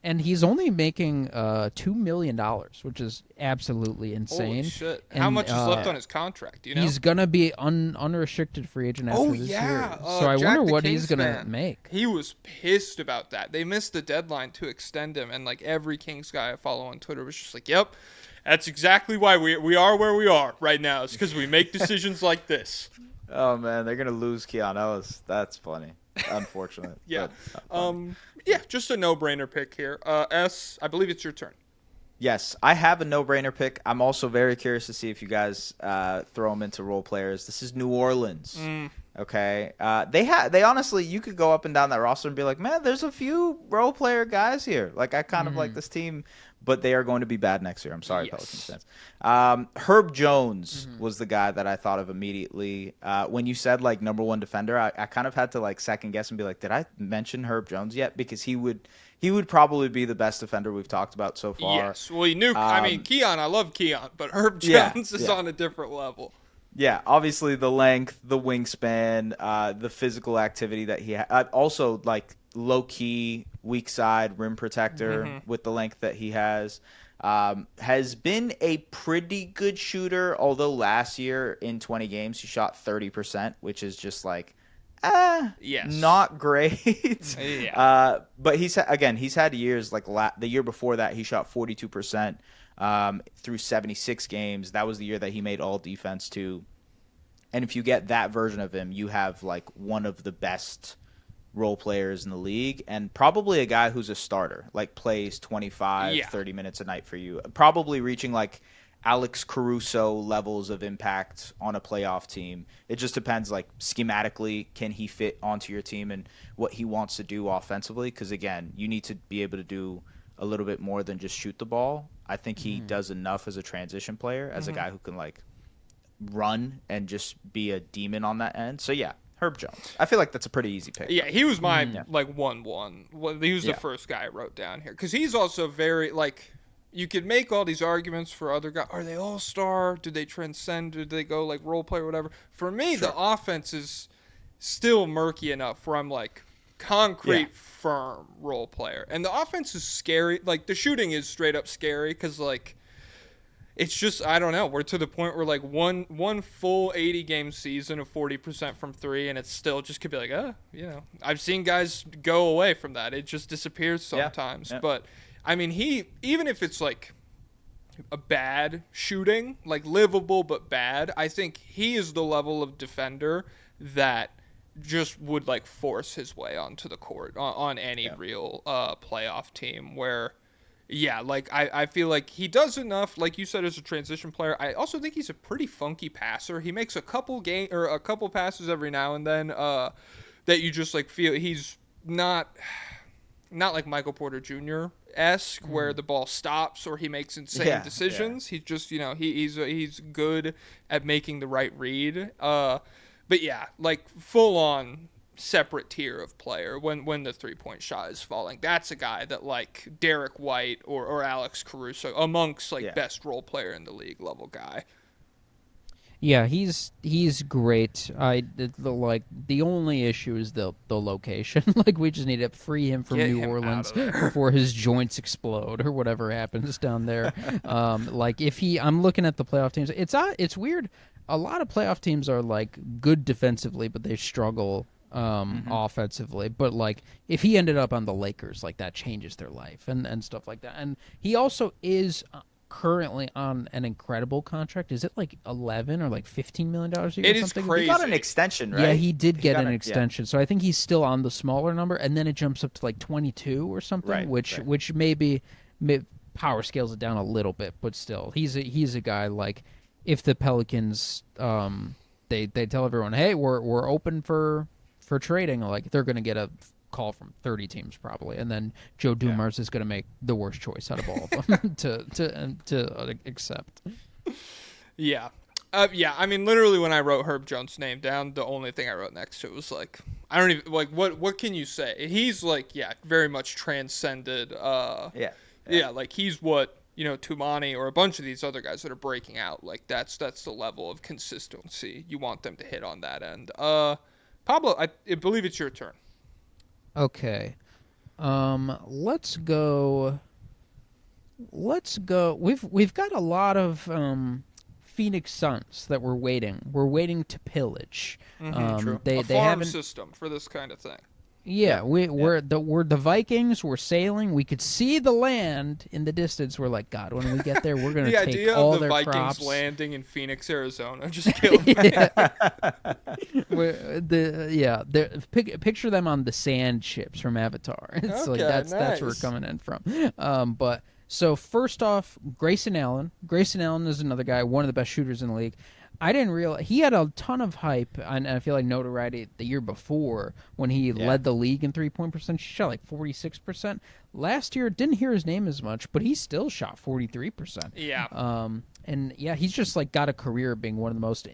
And he's only making $2 million, which is absolutely insane. Holy shit. And, how much is left on his contract? Do you know? He's gonna be unrestricted free agent after this year, so I Jack wonder the what Kings he's gonna fan, make. He was pissed about that. They missed the deadline to extend him, and like every Kings guy I follow on Twitter was just like, yep, that's exactly why we are where we are right now. It's because we make decisions like this. Oh man, they're gonna lose Keon Ellis. That's funny. Unfortunate. Yeah. Just a no-brainer pick here. S, I believe it's your turn. Yes, I have a no-brainer pick. I'm also very curious to see if you guys throw them into role players. This is New Orleans. Okay, they honestly, you could go up and down that roster and be like, man, there's a few role player guys here. Like I kind of like this team, but they are going to be bad next year. I'm sorry, Pelicans fans. Herb Jones was the guy that I thought of immediately when you said like number one defender. I kind of had to like second guess and be like, did I mention Herb Jones yet? Because he would probably be the best defender we've talked about so far. Yes. Well, you knew. I mean, Keon. I love Keon, but Herb Jones is on a different level. Yeah, obviously the length, the wingspan, the physical activity that he had. Also, like low-key, weak side rim protector with the length that he has been a pretty good shooter, although last year in 20 games he shot 30%, which is just like, not great. But he's had years like the year before that he shot 42%. Through 76 games. That was the year that he made all defense too. And if you get that version of him, you have like one of the best role players in the league and probably a guy who's a starter, like plays 25, 30 minutes a night for you. Probably reaching like Alex Caruso levels of impact on a playoff team. It just depends, like schematically, can he fit onto your team and what he wants to do offensively? Because again, you need to be able to do a little bit more than just shoot the ball. I think he does enough as a transition player, as a guy who can like run and just be a demon on that end. So yeah, Herb Jones. I feel like that's a pretty easy pick. Yeah, he was my like 1-1. Well, he was the first guy I wrote down here because he's also very like. You could make all these arguments for other guys. Are they all-star? Do they transcend? Do they go like role player or whatever? For me, the offense is still murky enough where I'm like concrete, firm role player. And the offense is scary. Like the shooting is straight up scary because like it's just, I don't know. We're to the point where like one full 80-game season of 40% from three, and it still just could be like, I've seen guys go away from that. It just disappears sometimes. Yeah. But I mean, even if it's like a bad shooting, like livable but bad, I think he is the level of defender that just would like force his way onto the court on any real playoff team where, like I feel like he does enough, like you said, as a transition player. I also think he's a pretty funky passer. He makes a couple passes every now and then that you just like feel he's not like Michael Porter Jr. esque where the ball stops or he makes insane decisions. He's just he's good at making the right read. But yeah, like full on separate tier of player when the 3-point shot is falling. That's a guy that like Derek White or Alex Caruso amongst like best role player in the league level guy. Yeah, he's great. The only issue is the location. Like we just need to free him from New Orleans before his joints explode or whatever happens down there. Like if I'm looking at the playoff teams, it's weird. A lot of playoff teams are like good defensively, but they struggle offensively. But like if he ended up on the Lakers, like that changes their life and stuff like that. And he also is currently on an incredible contract. Is it like $11 or like $15 million a year? It or is something? crazy. He got an extension, right? Yeah, he did get an extension. So I think he's still on the smaller number, and then it jumps up to like 22 or something, which maybe power scales it down a little bit, but still, he's a guy like if the Pelicans they tell everyone, hey, we're open for trading, like they're gonna get a call from 30 teams probably, and then Joe Dumars is going to make the worst choice out of all of them to accept. Yeah. I mean, literally when I wrote Herb Jones' name down, the only thing I wrote next to it was like, I don't even like what can you say? He's like, very much transcended. Like he's what Tumani or a bunch of these other guys that are breaking out. Like that's the level of consistency you want them to hit on that end. Pablo, I believe it's your turn. Okay. Let's go. We've got a lot of Phoenix Suns that we're waiting. We're waiting to pillage. True. They farm haven't system for this kind of thing. Yeah, we're the Vikings. We're sailing. We could see the land in the distance. We're like, God, when we get there, we're gonna take all their crops. The idea of the Vikings landing in Phoenix, Arizona, just killed me. Picture them on the sand ships from Avatar. It's like that's where we're coming in from. So first off, Grayson Allen. Grayson Allen is another guy, one of the best shooters in the league. I didn't realize he had a ton of hype, and I feel like notoriety the year before when he led the league in 3-point percent. He shot like 46%. Last year, didn't hear his name as much, but he still shot 43%. Yeah. And yeah, he's just like got a career being one of the most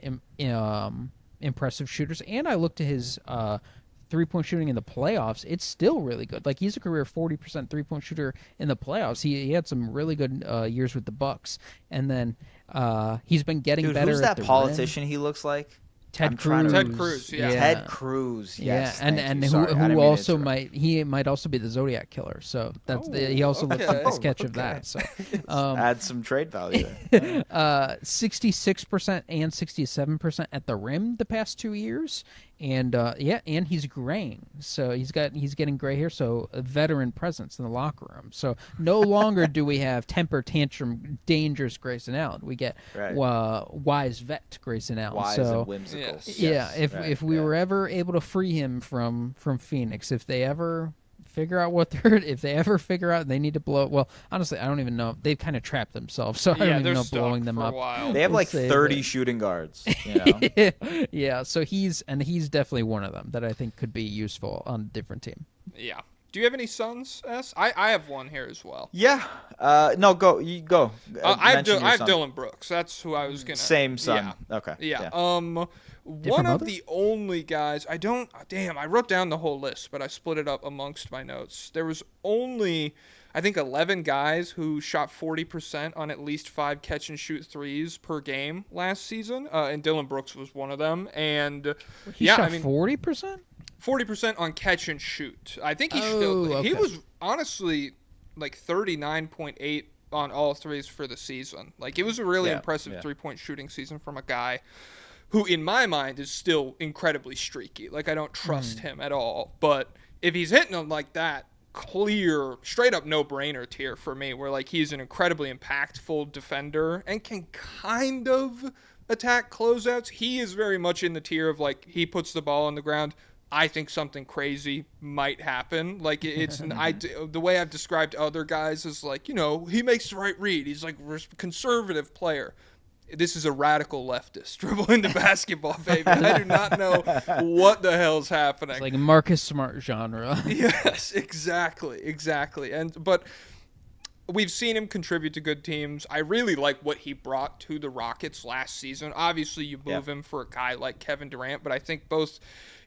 impressive shooters. And I looked at his 3-point shooting in the playoffs. It's still really good. Like he's a career 40% 3-point shooter in the playoffs. He had some really good years with the Bucks, and then he's been getting better. Who's at that the politician rim. he looks like? Ted Cruz. Ted Cruz, yeah. Ted Cruz. Yes, and thank you. who Sorry, I didn't mean to also interrupt. might also be the Zodiac killer. So he also looks like the sketch of that. So add some trade value there. 66% and 67% at the rim the past 2 years, and and he's graying, so he's getting gray hair, so a veteran presence in the locker room. So no longer do we have temper tantrum dangerous Grayson Allen. We get wise vet Grayson Allen. Wise so and whimsical. Yes. yeah, if we were ever able to free him from Phoenix, if they ever figure out if they ever figure out they need to blow. Well, honestly, I don't even know. They've kind of trapped themselves, so I don't even know blowing them up. They have like 30 shooting guards. You know? Yeah, so he's definitely one of them that I think could be useful on a different team. Yeah. Do you have any Suns, S? I have one here as well. Yeah. No, go. You go. I have Mention your son. Dylan Brooks. That's who I was gonna. Same son. Yeah. Okay. Yeah. Different One of mother? the only guys I wrote down the whole list, but I split it up amongst my notes. There was only, I think, 11 guys who shot 40% on at least 5 catch and shoot threes per game last season, and Dylan Brooks was one of them. And He shot 40%. 40% on catch and shoot. I think he okay. was honestly like 39.8 on all threes for the season. Like it was a really impressive 3-point shooting season from a guy who in my mind is still incredibly streaky. Like I don't trust him at all. But if he's hitting them like that, clear, straight up no-brainer tier for me, where like he's an incredibly impactful defender and can kind of attack closeouts. He is very much in the tier of like he puts the ball on the ground. I think something crazy might happen. Like it's the way I've described other guys is like, you know, he makes the right read. He's like a conservative player. This is a radical leftist dribbling the basketball, baby. I do not know what the hell's happening. It's like a Marcus Smart genre. Yes, exactly. But we've seen him contribute to good teams. I really like what he brought to the Rockets last season. Obviously, you move him for a guy like Kevin Durant, but I think both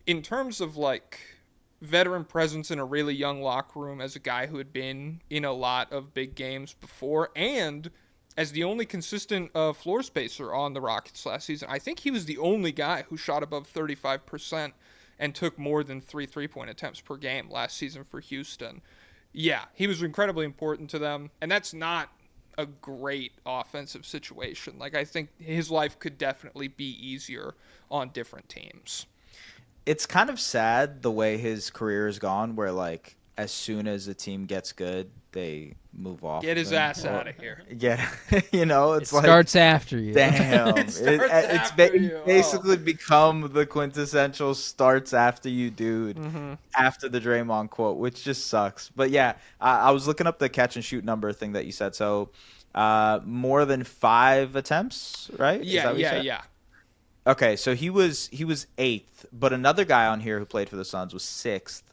in terms of like veteran presence in a really young locker room as a guy who had been in a lot of big games before and as the only consistent floor spacer on the Rockets last season, I think he was the only guy who shot above 35% and took more than 3 3-point attempts per game last season for Houston. Yeah, he was incredibly important to them, and that's not a great offensive situation. Like, I think his life could definitely be easier on different teams. It's kind of sad the way his career has gone, where, like, as soon as a team gets good, they move off. Get his ass out of here. Yeah, you know, it's like starts after you. Damn, It's basically become the quintessential starts after you dude after the Draymond quote, which just sucks. But yeah, I was looking up the catch and shoot number thing that you said. So more than 5 attempts, right? Yeah. Okay, so he was 8th, but another guy on here who played for the Suns was 6th.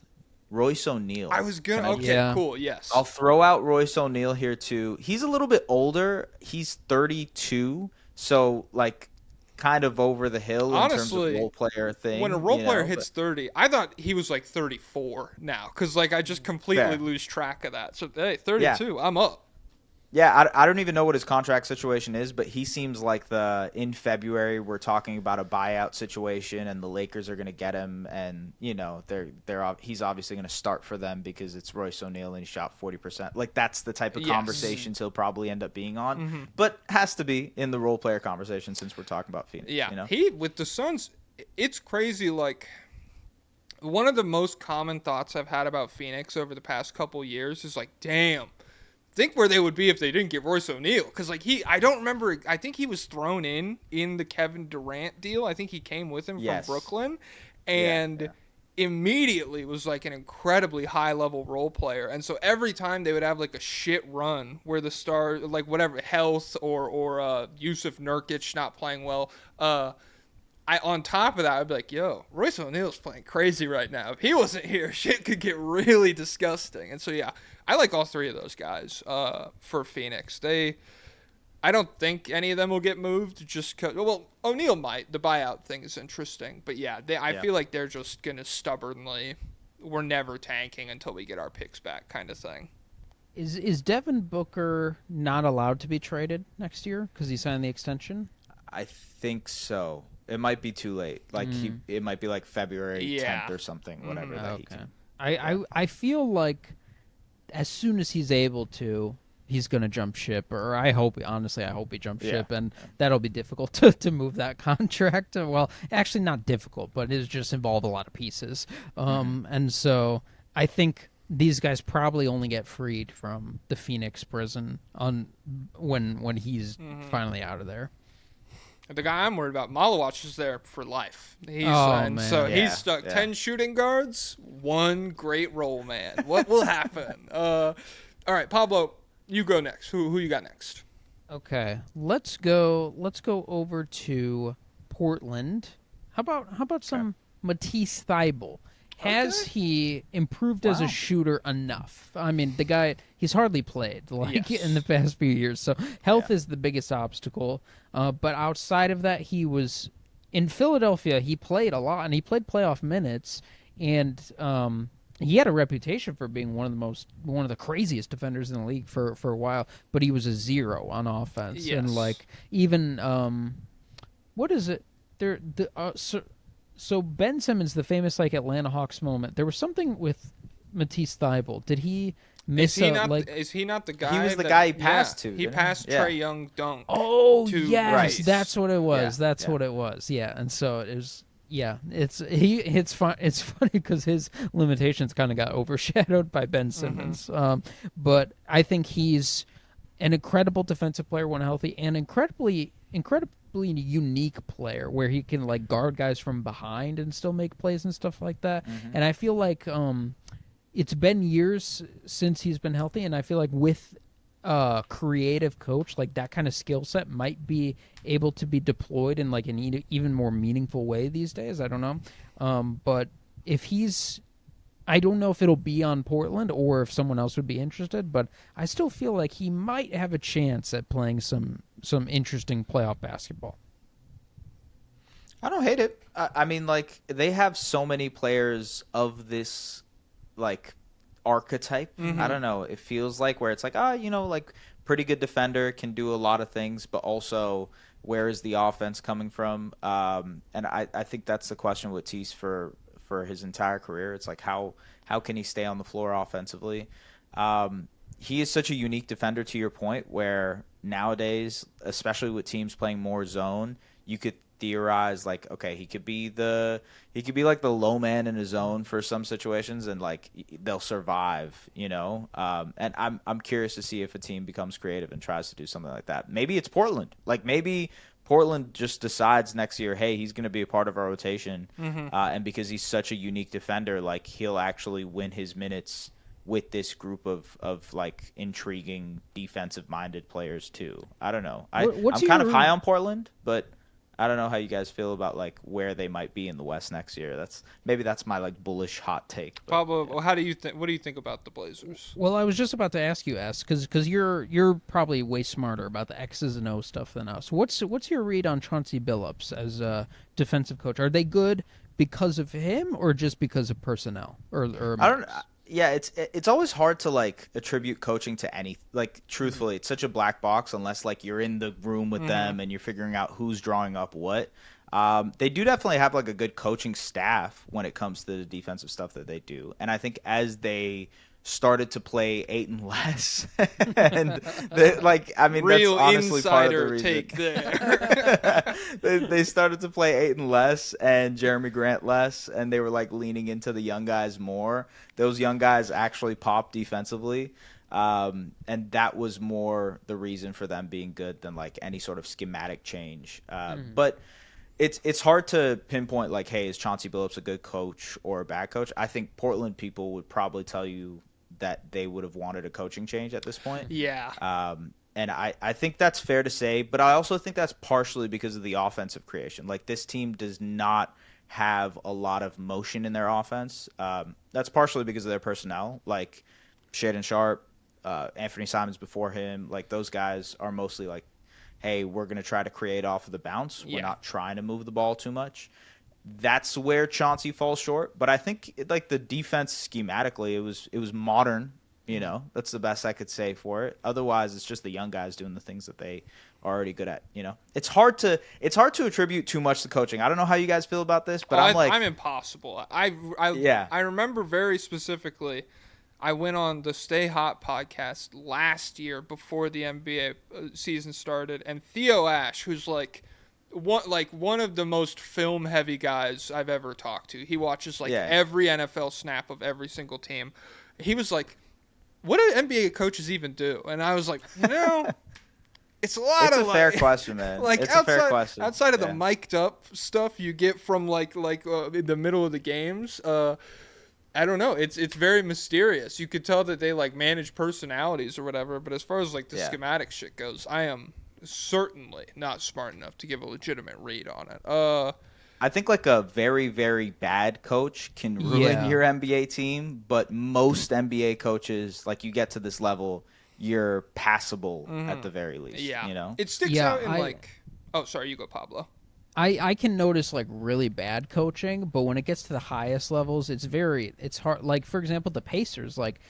Royce O'Neal. I was gonna. Okay, cool. Yes. I'll throw out Royce O'Neal here too. He's a little bit older. He's 32, so like kind of over the hill in terms of role player thing. When a role player hits 30, I thought he was like 34 now because like I just completely lose track of that. So hey, 32, I'm up. Yeah, I don't even know what his contract situation is, but he seems like in February we're talking about a buyout situation, and the Lakers are going to get him, and you know he's obviously going to start for them because it's Royce O'Neal and he shot 40%. Like that's the type of conversations he'll probably end up being on, but has to be in the role player conversation since we're talking about Phoenix. Yeah, you know? He with the Suns, it's crazy. Like one of the most common thoughts I've had about Phoenix over the past couple years is like, damn. Think where they would be if they didn't get Royce O'Neal, because like I don't remember. I think he was thrown in the Kevin Durant deal. I think he came with him from Brooklyn, and immediately was like an incredibly high level role player. And so every time they would have like a shit run where the star, like whatever, Health or Yusuf Nurkic not playing well, on top of that, I'd be like, yo, Royce O'Neal's playing crazy right now. If he wasn't here, shit could get really disgusting. And so, yeah, I like all three of those guys for Phoenix. I don't think any of them will get moved just because, well, O'Neal might. The buyout thing is interesting. But, yeah, I feel like they're just going to stubbornly, we're never tanking until we get our picks back kind of thing. Is Devin Booker not allowed to be traded next year because he signed the extension? I think so. It might be too late. Like it might be like February 10th or something, whatever. That I feel like as soon as he's able to, he's going to jump ship. Or I hope he jumps ship, and that'll be difficult to move that contract. Well, actually not difficult, but it just involved a lot of pieces. And so I think these guys probably only get freed from the Phoenix prison when he's finally out of there. The guy I'm worried about, Malawach, is there for life. He's stuck 10 shooting guards, one great roll man. What will happen? All right, Pablo, you go next. Who you got next? Okay, let's go over to Portland. How about some Matisse Thybulle? Has he improved as a shooter enough? I mean, the guy, he's hardly played in the past few years, so health is the biggest obstacle. But outside of that, he was in Philadelphia. He played a lot, and he played playoff minutes, and he had a reputation for being one of the craziest defenders in the league for a while. But he was a zero on offense, and like even what is it? So Ben Simmons, the famous like Atlanta Hawks moment, there was something with Matisse Thybulle. Did he miss is he not the guy? He was the guy he passed to. He passed Trae Young dunk. Oh, yes. That's what it was. What it was. Yeah. And so it was it's fun. It's funny because his limitations kind of got overshadowed by Ben Simmons. But I think he's an incredible defensive player when healthy, and incredibly unique player where he can like guard guys from behind and still make plays and stuff like that. And I feel like it's been years since he's been healthy, and I feel like with a creative coach, like that kind of skill set might be able to be deployed in like an even more meaningful way these days. I don't know. But if he's, I don't know if it'll be on Portland or if someone else would be interested, but I still feel like he might have a chance at playing some interesting playoff basketball. I don't hate it. I mean, like, they have so many players of this, like, archetype. I don't know. It feels like where it's like, like, pretty good defender, can do a lot of things, but also where is the offense coming from? And I think that's the question with Tease for his entire career. It's like, how can he stay on the floor offensively? He is such a unique defender, to your point, where nowadays, especially with teams playing more zone, you could theorize like, okay, he could be like the low man in a zone for some situations, and like they'll survive, And I'm curious to see if a team becomes creative and tries to do something like that. Maybe it's Portland. Like maybe Portland just decides next year, hey, he's going to be a part of our rotation, and because he's such a unique defender, like he'll actually win his minutes with this group of like intriguing defensive-minded players too. I don't know. I'm kind of high on Portland, but I don't know how you guys feel about like where they might be in the West next year. That's my like bullish hot take. But, Pablo, what do you think about the Blazers? Well, I was just about to ask you, because you're probably way smarter about the X's and O stuff than us. What's your read on Chauncey Billups as a defensive coach? Are they good because of him or just because of personnel? Or I don't. Yeah, it's always hard to like attribute coaching to any, like, truthfully, it's such a black box unless like you're in the room with them and you're figuring out who's drawing up what. They do definitely have like a good coaching staff when it comes to the defensive stuff that they do, and I think as they started to play 8 and less, and that's honestly part of the reason. Take there. they started to play 8 and less, and Jeremy Grant less, and they were like leaning into the young guys more. Those young guys actually popped defensively, and that was more the reason for them being good than like any sort of schematic change. But it's hard to pinpoint like, hey, is Chauncey Billups a good coach or a bad coach? I think Portland people would probably tell you that they would have wanted a coaching change at this point. Yeah. And I think that's fair to say, but I also think that's partially because of the offensive creation. Like, this team does not have a lot of motion in their offense. That's partially because of their personnel. Like, Shaedon Sharpe, Anthony Simons before him, like, those guys are mostly like, hey, we're going to try to create off of the bounce. We're not trying to move the ball too much. That's where Chauncey falls short. But I think, like, the defense schematically, it was modern. You know, that's the best I could say for it. Otherwise, it's just the young guys doing the things that they are already good at. You know, it's hard to attribute too much to coaching. I don't know how you guys feel about this, but I'm impossible. I remember very specifically. I went on the Stay Hot podcast last year before the NBA season started, and Theo Ash, who's like one of the most film heavy guys I've ever talked to. He watches every NFL snap of every single team. He was like, what do NBA coaches even do? And I was like, it's a lot of fair question, man. Like, it's a fair question. Outside of the mic'd up stuff you get from like in the middle of the games, I don't know. It's very mysterious. You could tell that they like manage personalities or whatever. But as far as like the schematic shit goes, I am certainly not smart enough to give a legitimate read on it. I think like a very, very bad coach can ruin your NBA team, but most NBA coaches, like, you get to this level, you're passable at the very least. Yeah, you know, it sticks out in like. Oh, sorry, you go, Pablo. I can notice like really bad coaching, but when it gets to the highest levels, it's hard. Like, for example, the Pacers, like,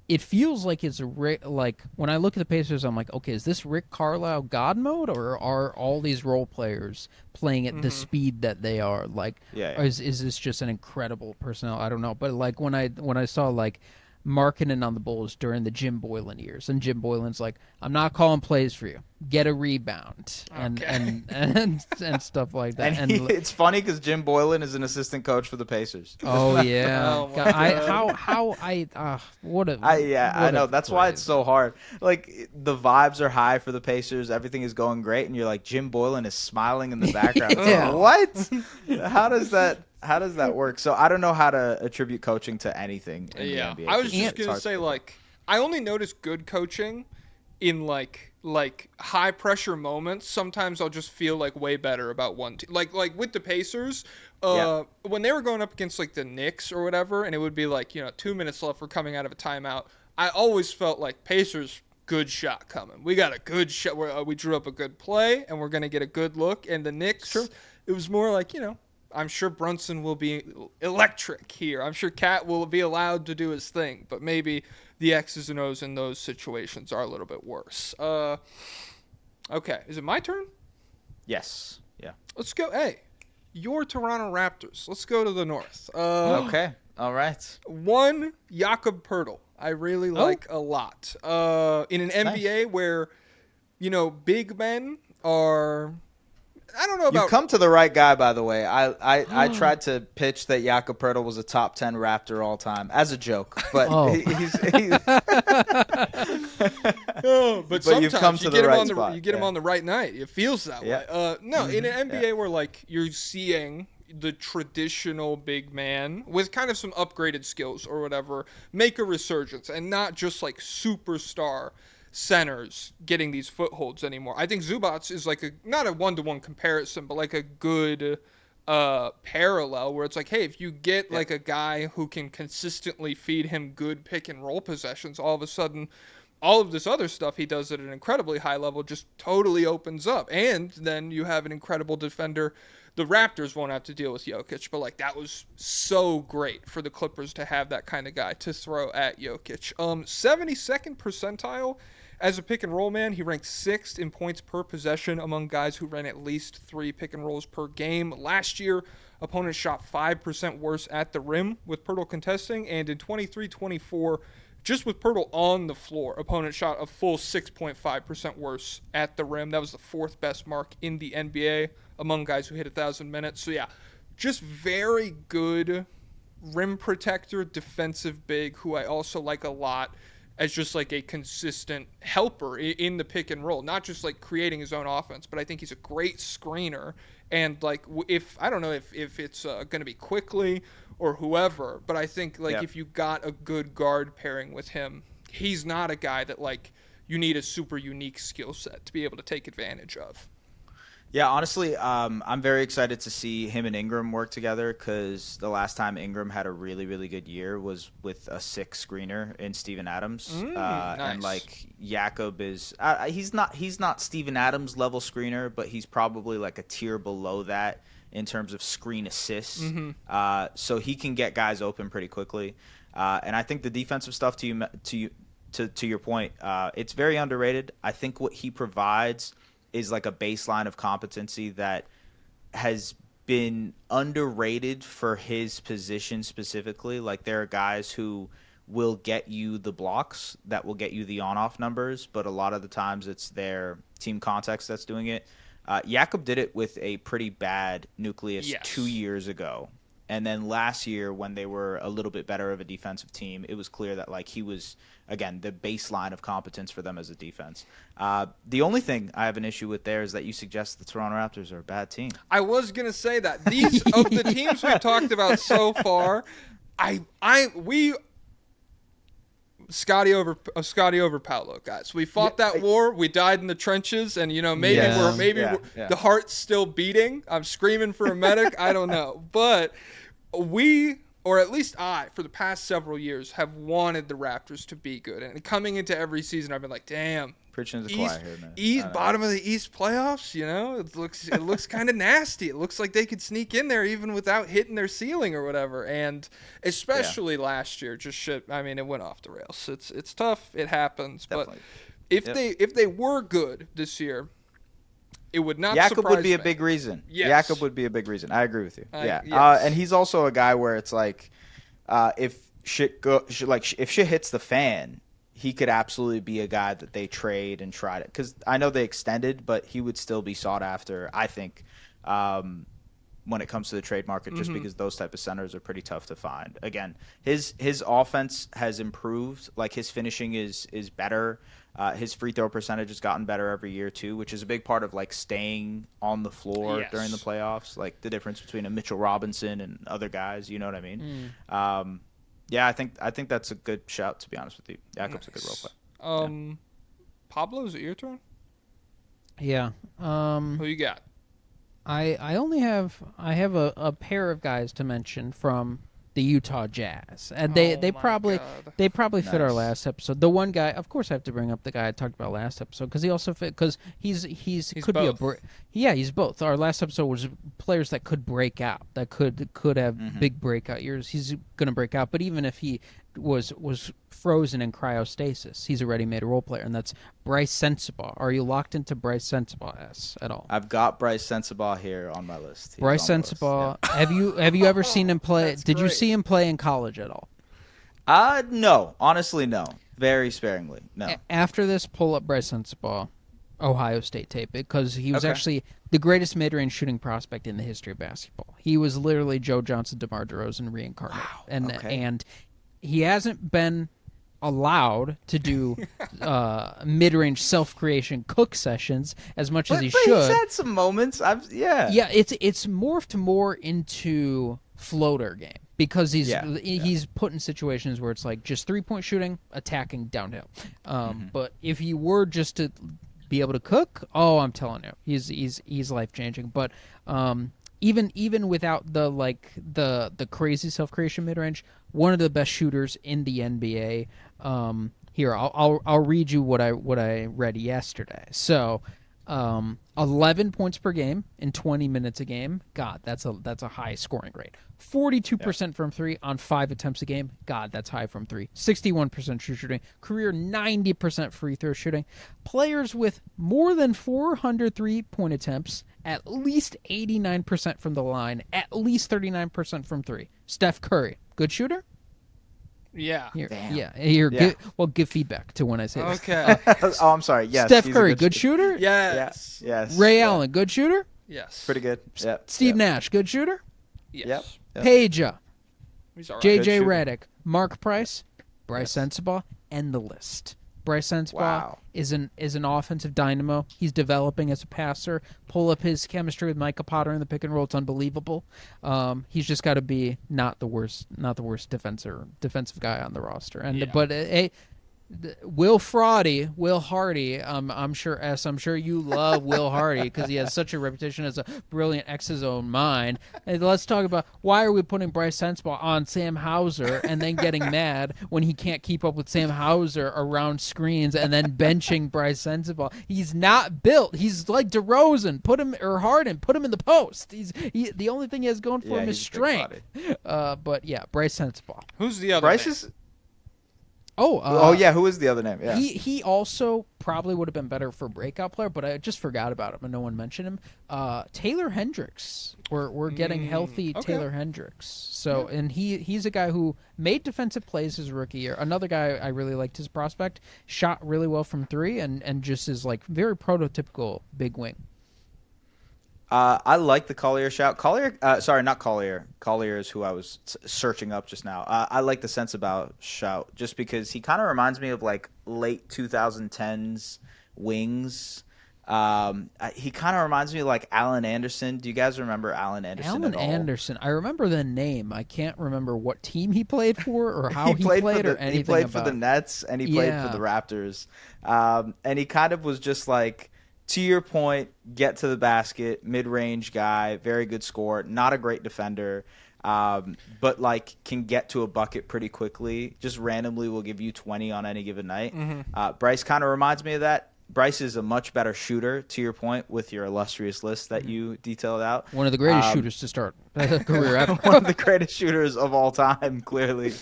it feels like it's like when I look at the Pacers, I'm like, okay, is this Rick Carlisle God mode, or are all these role players playing at the speed that they are? Like, or is this just an incredible personnel? I don't know, but like when I saw like Markkanen on the Bulls during the Jim Boylan years, and Jim Boylan's like, I'm not calling plays for you, get a rebound, and stuff like that. And it's funny because Jim Boylan is an assistant coach for the Pacers. Oh yeah, Oh, my God. I know, that's why it's so hard. Like, the vibes are high for the Pacers, everything is going great, and you're like, Jim Boylan is smiling in the background. Yeah. What? How does that work? So I don't know how to attribute coaching to anything in the NBA. I was just gonna say, like, I only notice good coaching in like high pressure moments. Sometimes I'll just feel like way better about one team. Like with the Pacers, when they were going up against like the Knicks or whatever, and it would be like, 2 minutes left, we're coming out of a timeout. I always felt like Pacers, good shot coming. We got a good shot. We drew up a good play, and we're gonna get a good look. And the Knicks, it was more like, I'm sure Brunson will be electric here. I'm sure Cat will be allowed to do his thing, but maybe the X's and O's in those situations are a little bit worse. Okay, is it my turn? Yes. Yeah. Let's go. Hey, your Toronto Raptors. Let's go to the North. Okay. All right. One, Jakob Poeltl. I really like a lot. In an NBA where, big men are... I don't know about... You've come to the right guy, by the way. I tried to pitch that Jakob Poeltl was a top 10 Raptor all time as a joke, but he's but sometimes you've come to the right spot. You get him on the right night. It feels that way. No, in an NBA where like you're seeing the traditional big man with kind of some upgraded skills or whatever make a resurgence, and not just like superstar centers getting these footholds anymore. I think Zubac is like not a one-to-one comparison, but like a good parallel where it's like, hey, if you get like a guy who can consistently feed him good pick and roll possessions, all of a sudden all of this other stuff he does at an incredibly high level just totally opens up. And then you have an incredible defender. The Raptors won't have to deal with Jokic, but like that was so great for the Clippers to have that kind of guy to throw at Jokic. 72nd percentile as a pick and roll man. He ranked 6th in points per possession among guys who ran at least 3 pick and rolls per game. Last year, opponents shot 5% worse at the rim with Poeltl contesting, and in 23-24, just with Poeltl on the floor, opponents shot a full 6.5% worse at the rim. That was the 4th best mark in the NBA among guys who hit 1,000 minutes. So yeah, just very good rim protector, defensive big, who I also like a lot as just like a consistent helper in the pick and roll, not just like creating his own offense, but I think he's a great screener And like, if I don't know if it's going to be quickly or whoever, but I think like if you got a good guard pairing with him, he's not a guy that like you need a super unique skill set to be able to take advantage of. Yeah, honestly, I'm very excited to see him and Ingram work together because the last time Ingram had a really, really good year was with a 6 screener in Steven Adams. Nice. And like Jakob is, he's not Steven Adams level screener, but he's probably like a tier below that in terms of screen assists. So he can get guys open pretty quickly. And I think the defensive stuff to your point, it's very underrated. I think what he provides is like a baseline of competency that has been underrated for his position specifically. Like there are guys who will get you the blocks, that will get you the on-off numbers, but a lot of the times it's their team context that's doing it. Jakob did it with a pretty bad nucleus 2 years ago. And then last year when they were a little bit better of a defensive team, it was clear that like he was, again, the baseline of competence for them as a defense. The only thing I have an issue with there is that you suggest the Toronto Raptors are a bad team. I was going to say that. These of the teams we've talked about so far, Scotty over Pablo, guys. We fought that war. We died in the trenches, and maybe the heart's still beating. I'm screaming for a medic. I don't know, but we, or at least I, for the past several years, have wanted the Raptors to be good. And coming into every season, I've been like, damn. Preaching to the choir here, man. Bottom of the East playoffs, it looks kind of nasty. It looks like they could sneak in there even without hitting their ceiling or whatever. And especially last year, just shit. I mean, it went off the rails. It's tough. It happens. Definitely. But if they were good this year, it would not. Jakob surprise would be me. a big reason. Yes. Jakob would be a big reason. I agree with you. Yes. And he's also a guy where it's like, if shit hits the fan, he could absolutely be a guy that they trade and try to, because I know they extended, but he would still be sought after, I think, when it comes to the trade market, just because those type of centers are pretty tough to find. Again, his offense has improved. Like his finishing is better. His free throw percentage has gotten better every year too, which is a big part of like staying on the floor during the playoffs. Like the difference between a Mitchell Robinson and other guys, you know what I mean? Yeah, I think that's a good shout, to be honest with you. Jakob's a good role player. Pablo, is it your turn? Yeah. Who you got? I have a pair of guys to mention from the Utah Jazz, and they probably fit our last episode. The one guy, of course, I have to bring up the guy I talked about last episode because he also fit because he's could both. Be he's both. Our last episode was players that could break out, that could have big breakout years. He's gonna break out, but even if he was frozen in cryostasis, he's a ready-made role player, and that's Bryce Sensabaugh. Are you locked into Bryce Sensabaugh at all? I've got Bryce Sensabaugh here on my list. Bryce Sensabaugh. Yeah. Have you ever seen him play? Did you see him play in college at all? No. Honestly, no. Very sparingly. No. After this, pull up Bryce Sensabaugh, Ohio State tape, because he was actually the greatest mid-range shooting prospect in the history of basketball. He was literally Joe Johnson, DeMar DeRozan reincarnate. Wow. And he hasn't been allowed to do mid-range self-creation cook sessions as much as he should. But he's had some moments. Yeah, it's morphed more into floater game because he's put in situations where it's like just 3-point shooting, attacking downhill. But if he were just to be able to cook, I'm telling you, he's life-changing. But even without the crazy self-creation mid-range, one of the best shooters in the NBA. Here, I'll read you what I read yesterday. So, 11 points per game in 20 minutes a game. God, that's a high scoring rate. 42% from 3 on 5 attempts a game. God, that's high from 3. 61% true shooting. Career 90% free throw shooting. Players with more than 400 3-point attempts, at least 89% from the line, at least 39% from 3. Steph Curry, good shooter? Yeah. Give feedback to when I say this. Okay. I'm sorry. Yes. Steph Curry, good shooter? Yes. Yes. Ray Allen, good shooter? Yes. Pretty good. Yep. Steve Nash, good shooter? Yes. Yep. Peja, He's all right. JJ Redick, Mark Price, Bryce Sensabaugh, and the list. Bryce Sensabaugh Wow. is an offensive dynamo. He's developing as a passer. Pull up his chemistry with Micah Potter in the pick and roll. It's unbelievable. He's just got to be not the worst defensive guy on the roster. And but Will Hardy, I'm sure you love Will Hardy because he has such a reputation as a brilliant X his own mind. And let's talk about why are we putting Bryce Sensabaugh on Sam Hauser and then getting mad when he can't keep up with Sam Hauser around screens and then benching Bryce Sensabaugh. He's not built. He's like DeRozan, Harden, put him in the post. The only thing he has going for him is strength. But yeah, Bryce Sensabaugh. Who's the other? Bryce name? is. Yeah. Who is the other name? Yeah. He also probably would have been better for breakout player, but I just forgot about him and no one mentioned him. Taylor Hendricks. We're getting healthy Taylor Hendricks. So and he's a guy who made defensive plays his rookie year. Another guy I really liked his prospect, shot really well from three and just is like very prototypical big wing. I like the Collier shout. Sorry, not Collier. Collier is who I was searching up just now. I like the Sensabaugh shout just because he kind of reminds me of like late 2010s wings. He kind of reminds me of like Allen Anderson. Do you guys remember Allen Anderson at all? Anderson. I remember the name. I can't remember what team he played for or how he played or anything. He played for the Nets and he played for the Raptors. And he kind of was just like, to your point, get to the basket, mid-range guy, very good scorer, not a great defender, but like can get to a bucket pretty quickly. Just randomly will give you 20 on any given night. Bryce kind of reminds me of that. Bryce is a much better shooter, to your point, with your illustrious list that you detailed out. One of the greatest shooters to start a career ever. One of the greatest shooters of all time, clearly.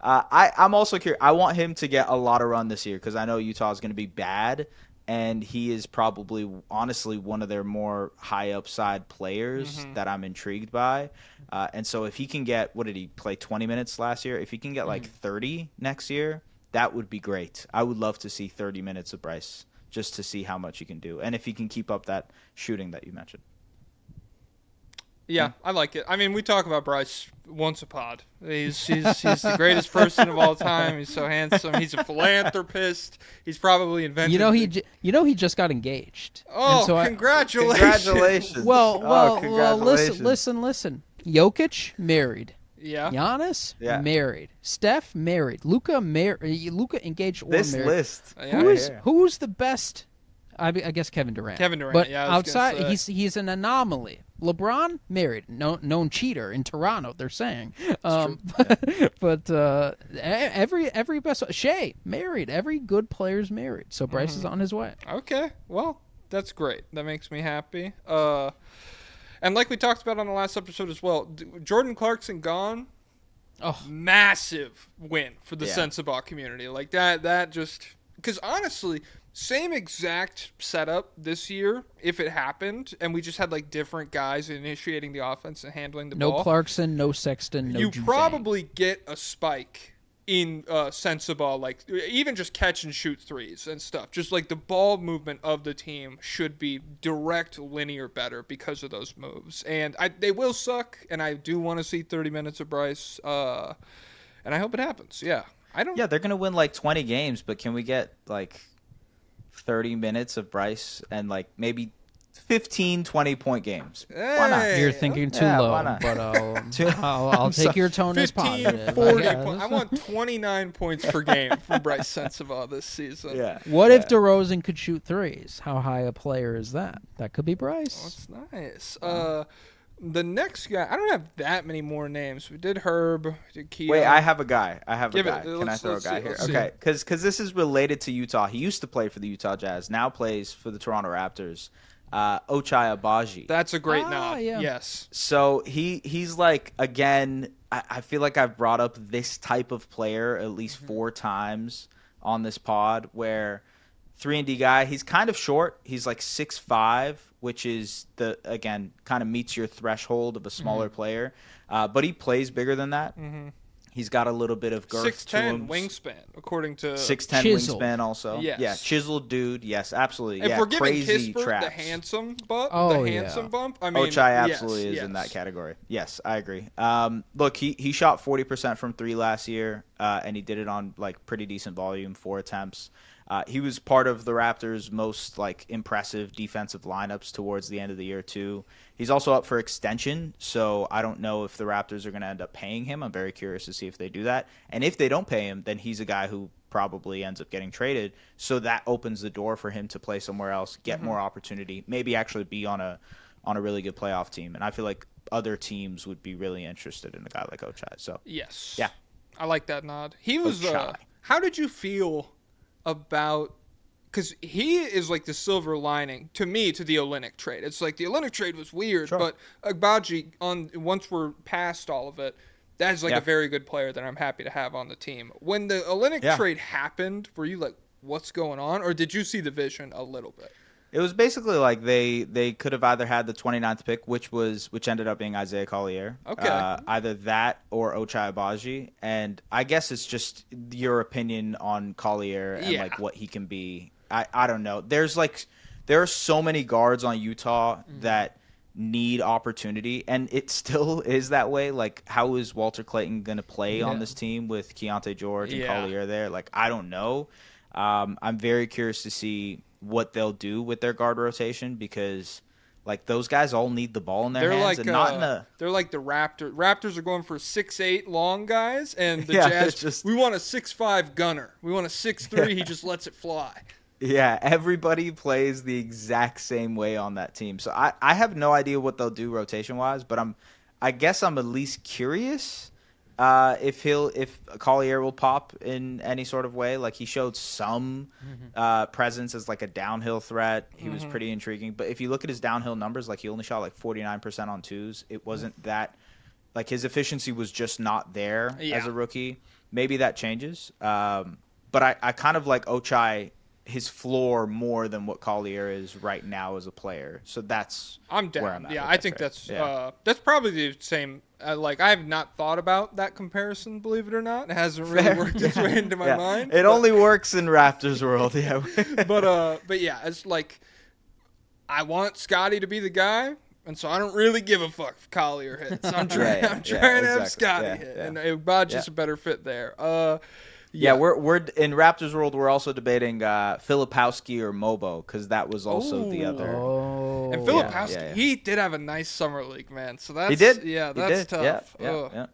I'm also curious. I want him to get a lot of run this year because I know Utah is going to be bad. And he is probably, honestly, one of their more high upside players that I'm intrigued by. And so if he can get, what did he play, 20 minutes last year? If he can get like 30 next year, that would be great. I would love to see 30 minutes of Bryce just to see how much he can do. And if he can keep up that shooting that you mentioned. Yeah, I like it. I mean, we talk about Bryce once a pod. He's the greatest person of all time. He's so handsome. He's a philanthropist. He's probably invented. He just got engaged. Oh, so congratulations! Congratulations. Well, listen. Jokic married. Yeah. Giannis married. Steph married. Luka engaged or this married. List. Who's the best? I guess Kevin Durant. But outside, he's an anomaly. LeBron married, known cheater in Toronto. They're saying, but every best Shea married. Every good player's married. So Bryce is on his way. Okay, well that's great. That makes me happy. And like we talked about on the last episode as well, Jordan Clarkson gone. Oh, massive win for the Sensabaugh community. Like that just because honestly. Same exact setup this year if it happened, and we just had like different guys initiating the offense and handling the ball. No Clarkson, no Sexton, no You Juzang. probably get a spike in Sensabaugh, like even just catch and shoot threes and stuff. Just like the ball movement of the team should be direct, linear better because of those moves. And they will suck, and I do want to see 30 minutes of Bryce, and I hope it happens. Yeah, Yeah, they're gonna win like 20 games, but can we get like 30 minutes of Bryce and like maybe 15, 20-point games? Why not? You're thinking too low, but I'll take your tone as 15, positive. 40 I want 29 points per game from Bryce Sensabaugh this season. Yeah. What if DeRozan could shoot threes? How high a player is that? That could be Bryce. Oh, that's nice. The next guy, I don't have that many more names. We did Herb, we did Keon. Wait, I have a guy. Can I Let's throw a guy see, here? let's Okay, because this is related to Utah. He used to play for the Utah Jazz, now plays for the Toronto Raptors. Ochai Agbaji. That's a great nod. Yeah. Yes. So he's like, again, I feel like I've brought up this type of player at least 4 times on this pod where 3-and-D guy, he's kind of short. He's like 6'5", which is kind of meets your threshold of a smaller player. But he plays bigger than that. He's got a little bit of girth to him. 6'10" wingspan, according to 6'10" Chiseled. wingspan also. Yes. Yeah, chiseled dude. Yes, absolutely. If we're giving crazy Kispert traps. the handsome bump, I mean, Ochai absolutely yes. is in that category. Yes, I agree. Look, he shot 40% from 3 last year, and he did it on like pretty decent volume, 4 attempts. He was part of the Raptors' most like impressive defensive lineups towards the end of the year too. He's also up for extension, so I don't know if the Raptors are going to end up paying him. I'm very curious to see if they do that. And if they don't pay him, then he's a guy who probably ends up getting traded. So that opens the door for him to play somewhere else, get more opportunity, maybe actually be on a really good playoff team. And I feel like other teams would be really interested in a guy like Ochai. So Yes. yeah, I like that nod. He was. Ochai. How did you feel about? Because he is like the silver lining to me to the Olynyk trade. It's like the Olynyk trade was weird, Sure. but Agbaji once we're past all of it, that's like a very good player that I'm happy to have on the team. When the Olynyk trade happened, were you like, what's going on, or did you see the vision a little bit? It was basically like they could have either had the 29th pick, which ended up being Isaiah Collier. Okay. Either that or Ochai Agbaji. And I guess it's just your opinion on Collier and like what he can be. I don't know. There are so many guards on Utah that need opportunity, and it still is that way. Like, how is Walter Clayton going to play on this team with Keontae George and Collier there? Like, I don't know. I'm very curious to see what they'll do with their guard rotation, because like those guys all need the ball in their hands, Like, and not in a. They're like the Raptors. Raptors are going for 6'8" long guys, and the Yeah, Jazz. We want a 6'5" gunner. We want a 6'3". He just lets it fly. Yeah, everybody plays the exact same way on that team. So I have no idea what they'll do rotation wise, but I guess I'm at least curious if Collier will pop in any sort of way. Like, he showed some presence as like a downhill threat. He was pretty intriguing. But if you look at his downhill numbers, like he only shot like 49% on twos. It wasn't that, like, his efficiency was just not there as a rookie. Maybe that changes. But I kind of like Ochai, his floor, more than what Collier is right now as a player. So that's I'm down. where I'm at. Yeah, with I this think trade. that's probably the same. Like, I have not thought about that comparison, believe it or not. It hasn't really worked its way into my mind. It only works in Raptors world, yeah. But yeah, it's like I want Scotty to be the guy, and so I don't really give a fuck if Collier hits. I'm trying to have Scotty hit, and Agbaji's a better fit there. Yeah, we're in Raptors world. We're also debating Filipowski or Mobo, because that was also the other. And Filipowski, he did have a nice summer league, man. So that's he did. Yeah, that's tough. Yeah.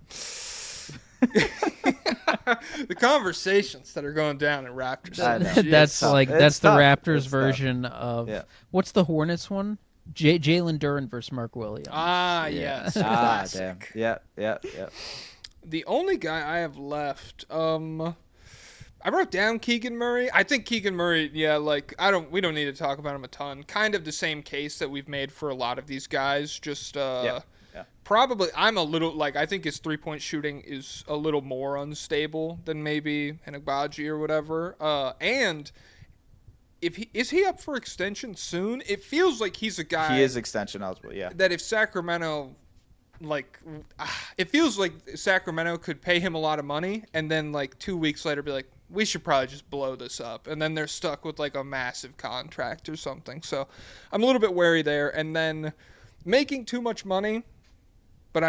The conversations that are going down in Raptors. That's It's the tough. Raptors It's version of what's the Hornets one? Jalen Duren versus Mark Williams. Yes. Damn. Yeah. The only guy I have left, I wrote down Keegan Murray. I think Keegan Murray, we don't need to talk about him a ton. Kind of the same case that we've made for a lot of these guys. Just probably, I'm a little, I think his three-point shooting is a little more unstable than maybe an Agbaji or whatever. And is he up for extension soon? It feels like he's a guy. He is extension eligible. Yeah. That if Sacramento. It feels like Sacramento could pay him a lot of money and then 2 weeks later be like, we should probably just blow this up, and then they're stuck with a massive contract or something. So I'm a little bit wary there. And then making too much money, but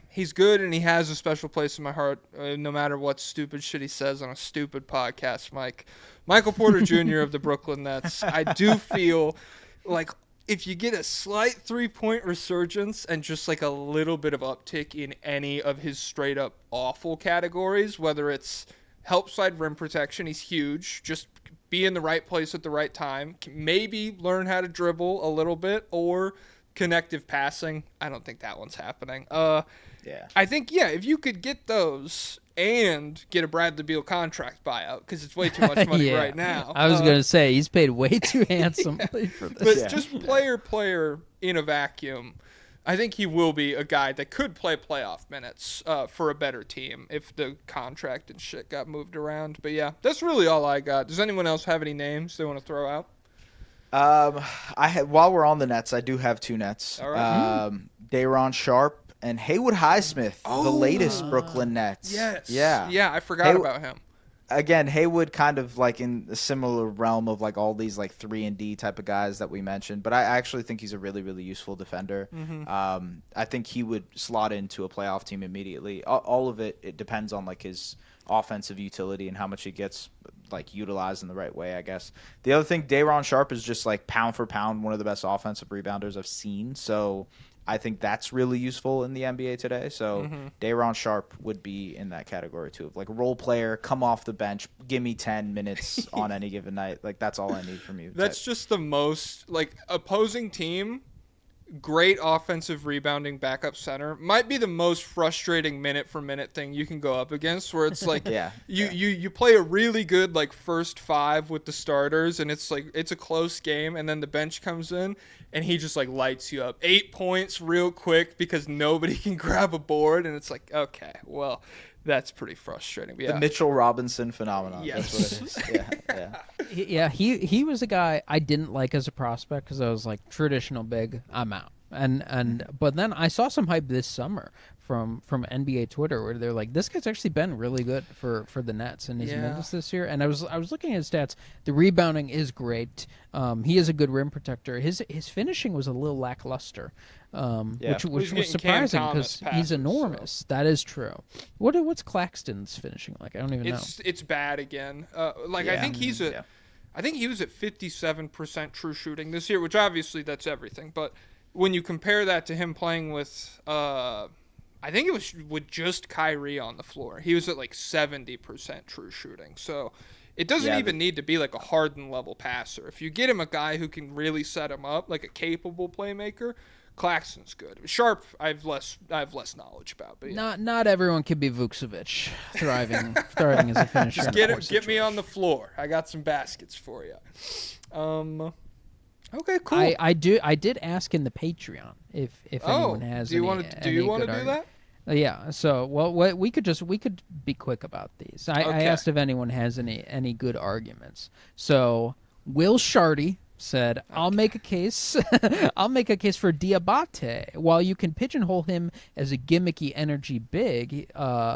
he's good and he has a special place in my heart, no matter what stupid shit he says on a stupid podcast, Mike. Michael Porter Jr. of the Brooklyn Nets. I do feel like if you get a slight three-point resurgence and just a little bit of uptick in any of his straight-up awful categories, whether it's help side rim protection, he's huge, just be in the right place at the right time, maybe learn how to dribble a little bit, or connective passing. I don't think that one's happening. I think, if you could get those and get a Bradley Beal contract buyout, because it's way too much money right now. I was going to say, he's paid way too handsomely for this. But just player in a vacuum, I think he will be a guy that could play playoff minutes for a better team if the contract and shit got moved around. But yeah, that's really all I got. Does anyone else have any names they want to throw out? While we're on the Nets, I do have two Nets. All right. Day'Ron Sharp and Haywood Highsmith, the latest Brooklyn Nets. Yes. Yeah, I forgot about him. Again, Haywood kind of in a similar realm of all these 3-and-D type of guys that we mentioned, but I actually think he's a really, really useful defender. I think he would slot into a playoff team immediately. All of it depends on his offensive utility and how much he gets. like utilized in the right way, I guess. The other thing, Day'Ron Sharpe is just like pound for pound one of the best offensive rebounders I've seen. So I think that's really useful in the NBA today. So Day'Ron Sharpe would be in that category too, of like role player, come off the bench, give me 10 minutes on any given night. Like that's all I need from you. That's just the most like opposing team. Great offensive rebounding backup center might be the most frustrating minute for minute thing you can go up against, where it's like you play a really good like first 5 with the starters and it's like it's a close game and then the bench comes in and he just like lights you up 8 points real quick because nobody can grab a board and it's like, okay, well, that's pretty frustrating. But the Mitchell Robinson phenomenon. Yes. That's what it is. Yeah, he was a guy I didn't like as a prospect because I was like traditional big, I'm out. But then I saw some hype this summer from NBA Twitter where they're like, this guy's actually been really good for the Nets in his minutes this year. And I was looking at his stats. The rebounding is great. He is a good rim protector. His finishing was a little lackluster, which was surprising because he's enormous. So. That is true. What's Claxton's finishing like? I don't even know. It's bad again. I think he's I think he was at 57% true shooting this year, which obviously that's everything. But when you compare that to him playing with, I think it was with just Kyrie on the floor, he was at like 70% true shooting. So it doesn't even need to be like a Harden level passer. If you get him a guy who can really set him up, like a capable playmaker, Claxton's good. Sharpe, I have less knowledge about. But not everyone can be Vukovich thriving as a finisher. Just get me on the floor. I got some baskets for you. Okay, cool. I did ask in the Patreon if anyone has. Do you want to do that? Yeah. So we could be quick about these. I asked if anyone has any good arguments. So Will Shardy said, I'll make a case for Diabate. While you can pigeonhole him as a gimmicky energy big,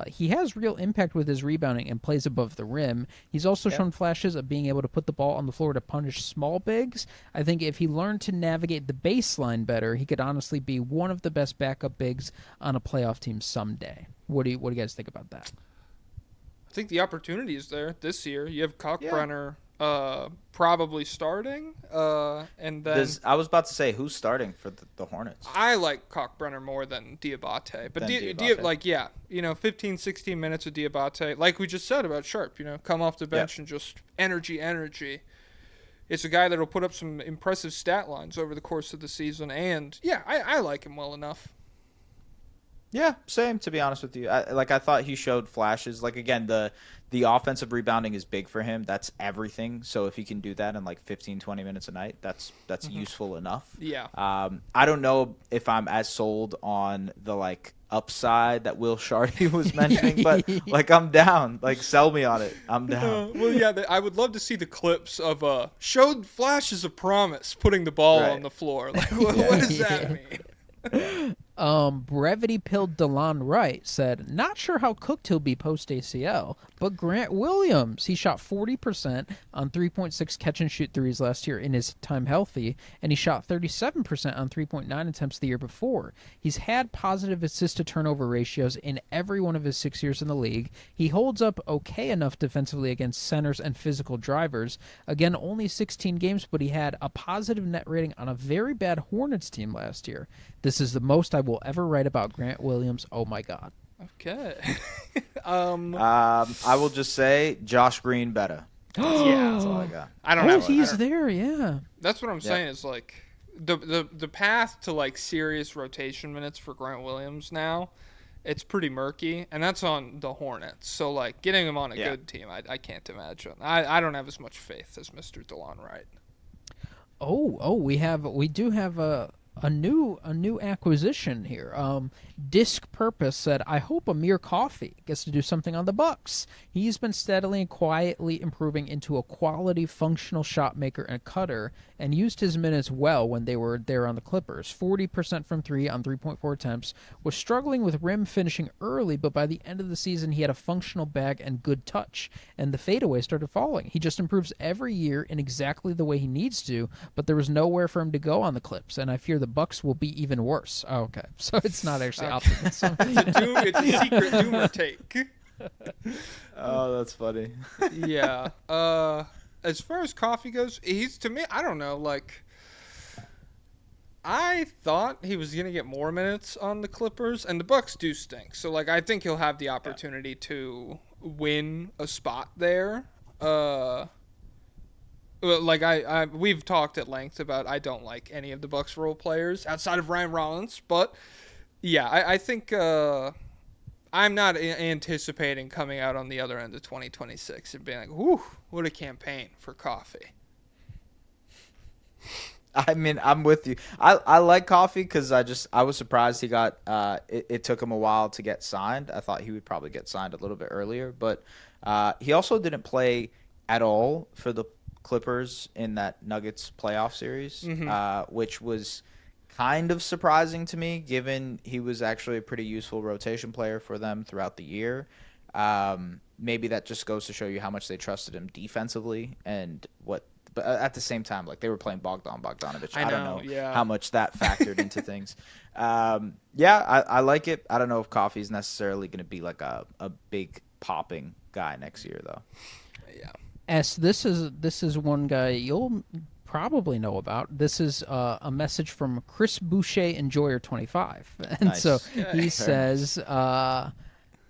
he has real impact with his rebounding and plays above the rim. He's also shown flashes of being able to put the ball on the floor to punish small bigs. I think if he learned to navigate the baseline better, he could honestly be one of the best backup bigs on a playoff team someday. What do you guys think about that? I think the opportunity is there this year. You have Kalkbrenner probably starting, and then I was about to say who's starting for the Hornets. I like Kalkbrenner more than Diabate, but Diabate. 15, 16 minutes of Diabate, like we just said about Sharpe, come off the bench and just energy. It's a guy that'll put up some impressive stat lines over the course of the season, and I like him well enough. Yeah, same, to be honest with you. I thought he showed flashes. Like, again, the offensive rebounding is big for him. That's everything. So if he can do that in like 15, 20 minutes a night, that's useful enough. Yeah. I don't know if I'm as sold on the like upside that Will Shardy was mentioning, but like I'm down. Like sell me on it. I'm down. I would love to see the clips of showed flashes of promise putting the ball on the floor. Like what does that mean? Brevity Pilled DeLon Wright said, not sure how cooked he'll be post ACL, but Grant Williams, he shot 40% on 3.6 catch and shoot threes last year in his time healthy, and he shot 37% on 3.9 attempts the year before. He's had positive assist to turnover ratios in every one of his 6 years in the league. He holds up okay enough defensively against centers and physical drivers. Again, only 16 games, but he had a positive net rating on a very bad Hornets team last year. This is the most I will ever write about Grant Williams. Oh my God. Okay. I will just say Josh Green better. That's all I got. I don't know. He's there, yeah. That's what I'm saying is like the path to like serious rotation minutes for Grant Williams now, it's pretty murky, and that's on the Hornets. So like getting him on a good team, I can't imagine. I don't have as much faith as Mr. DeLon Wright. We do have a new acquisition here. Disc Purpose said, I hope Amir Coffey gets to do something on the Bucks. He's been steadily and quietly improving into a quality functional shot maker and cutter, and used his minutes well when they were there on the Clippers. 40% from 3 on 3.4 attempts. Was struggling with rim finishing early, but by the end of the season he had a functional bag and good touch, and the fadeaway started falling. He just improves every year in exactly the way he needs to, but there was nowhere for him to go on the Clips, and I fear the Bucks will be even worse. Oh, okay, so it's not actually optimism. It's a secret Doomer take. Oh, that's funny. Yeah. As far as coffee goes, he's to me. I don't know. Like, I thought he was gonna get more minutes on the Clippers, and the Bucks do stink. So like, I think he'll have the opportunity to win a spot there. Like we've talked at length about I don't like any of the Bucks role players outside of Ryan Rollins, but yeah, I think I'm not anticipating coming out on the other end of 2026 and being like, "Whew, what a campaign for coffee." I mean, I'm with you. I like Coffee because I was surprised he got. It took him a while to get signed. I thought he would probably get signed a little bit earlier, but he also didn't play at all for the Clippers in that Nuggets playoff series, which was kind of surprising to me, given he was actually a pretty useful rotation player for them throughout the year. Maybe that just goes to show you how much they trusted him defensively and what. But at the same time, like they were playing Bogdanovich. I don't know how much that factored into things. I like it. I don't know if Coffee's necessarily going to be like a big popping guy next year, though. Yeah. This is one guy you'll probably know about. This is a message from Chris Boucher, Enjoyer 25, and Nice. so he says.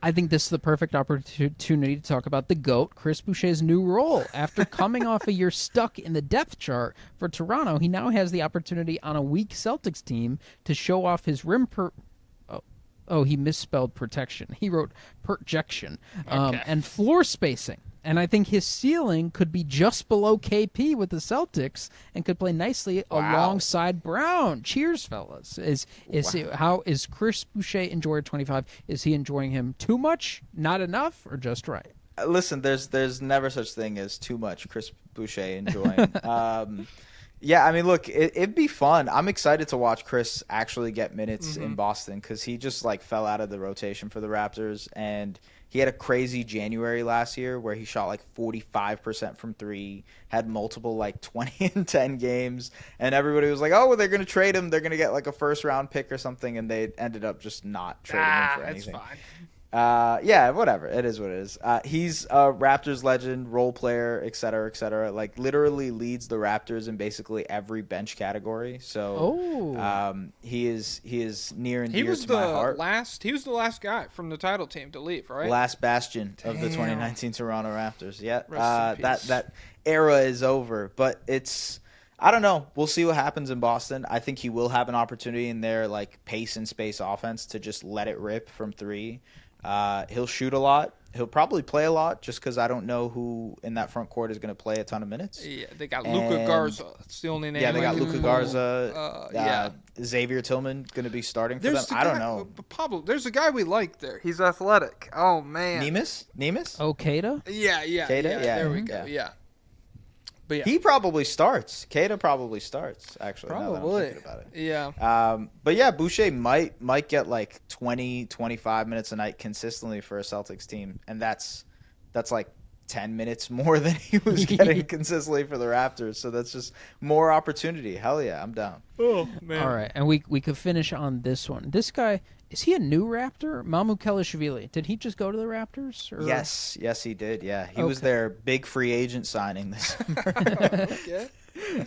I think this is the perfect opportunity to talk about the GOAT, Chris Boucher's new role. After coming off a year stuck in the depth chart for Toronto, he now has the opportunity on a weak Celtics team to show off his he misspelled protection. He wrote projection and floor spacing. And I think his ceiling could be just below KP with the Celtics and could play nicely alongside Brown. Cheers, fellas. How is Chris Boucher Enjoyer 25? Is he enjoying him too much, not enough, or just right? Listen, there's never such thing as too much Chris Boucher enjoying. Yeah, I mean, look, it'd be fun. I'm excited to watch Chris actually get minutes in Boston because he just like fell out of the rotation for the Raptors, and he had a crazy January last year where he shot like 45% from three, had multiple like 20 and 10 games, and everybody was like, "Oh, well, they're going to trade him. They're going to get like a first-round pick or something," and they ended up just not trading him for anything. That's fine. Yeah, whatever. It is what it is. He's a Raptors legend, role player, et cetera, et cetera. Like, literally leads the Raptors in basically every bench category. So, he is near and dear to my heart. He was the last guy from the title team to leave, right? Last bastion of the 2019 Toronto Raptors. Yeah, Rest in peace. that era is over. But it's, I don't know. We'll see what happens in Boston. I think he will have an opportunity in their like pace and space offense to just let it rip from three. He'll shoot a lot. He'll probably play a lot just because I don't know who in that front court is going to play a ton of minutes. Yeah, they got Luka Garza. That's the only name. Yeah, they got I Luka can Garza. pull. Xavier Tillman going to be starting for them. I don't know. Pablo, there's a guy we like there. He's athletic. Oh, man. Nemus? Oh, Keita? Yeah. Keita? Yeah. There we go. Yeah. But yeah. He probably starts. Keita probably starts, actually. Probably. Now that I'm thinking about it. Yeah. But yeah, Boucher might get like 20, 25 minutes a night consistently for a Celtics team, and that's like 10 minutes more than he was getting consistently for the Raptors. So that's just more opportunity. Hell yeah, I'm down. Oh, man. All right, and we could finish on this one. This guy, is he a new Raptor? Mamukelashvili. Did he just go to the Raptors? Or? Yes, he did. Yeah, he was their big free agent signing this summer. Okay.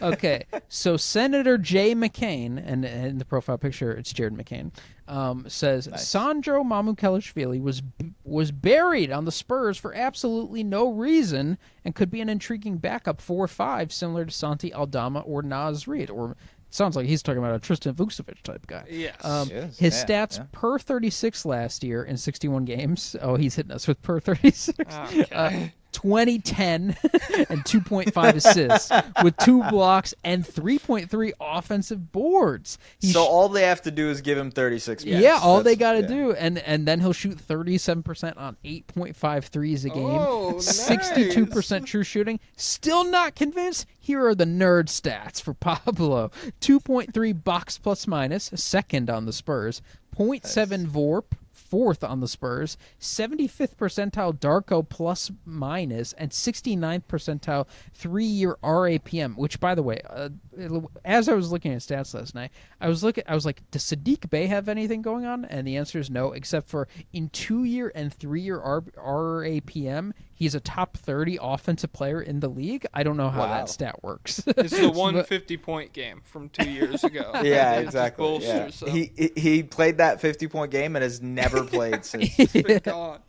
Okay, so Senator Jay McCain, and in the profile picture it's Jared McCain, says Sandro Mamukelashvili was buried on the Spurs for absolutely no reason and could be an intriguing backup 4-5 similar to Santi Aldama or Naz Reid, or sounds like he's talking about a Tristan Vukovich type guy. Yes. His stats per 36 last year in 61 games. Oh, he's hitting us with per 36. Okay. 2010 and 2.5 assists with 2 blocks and 3.3 offensive boards. So all they have to do is give him 36 minutes. Yeah, all they got to do. And then he'll shoot 37% on 8.5 threes a game. Oh, nice. 62% true shooting. Still not convinced? Here are the nerd stats for Pablo. 2.3 box plus minus, second on the Spurs. 0.7 VORP, 4th on the Spurs, 75th percentile Darko plus minus, and 69th percentile 3-year RAPM. Which, by the way, as I was looking at stats last night, I was like, does Sadiq Bey have anything going on? And the answer is no, except for in 2-year and 3-year RAPM, he's a top 30 offensive player in the league. I don't know how that stat works. It's the 150-point game from 2 years ago. Yeah, It's just exactly. bullshit, Yeah. so. He played that 50-point game and has never played since. Thank God.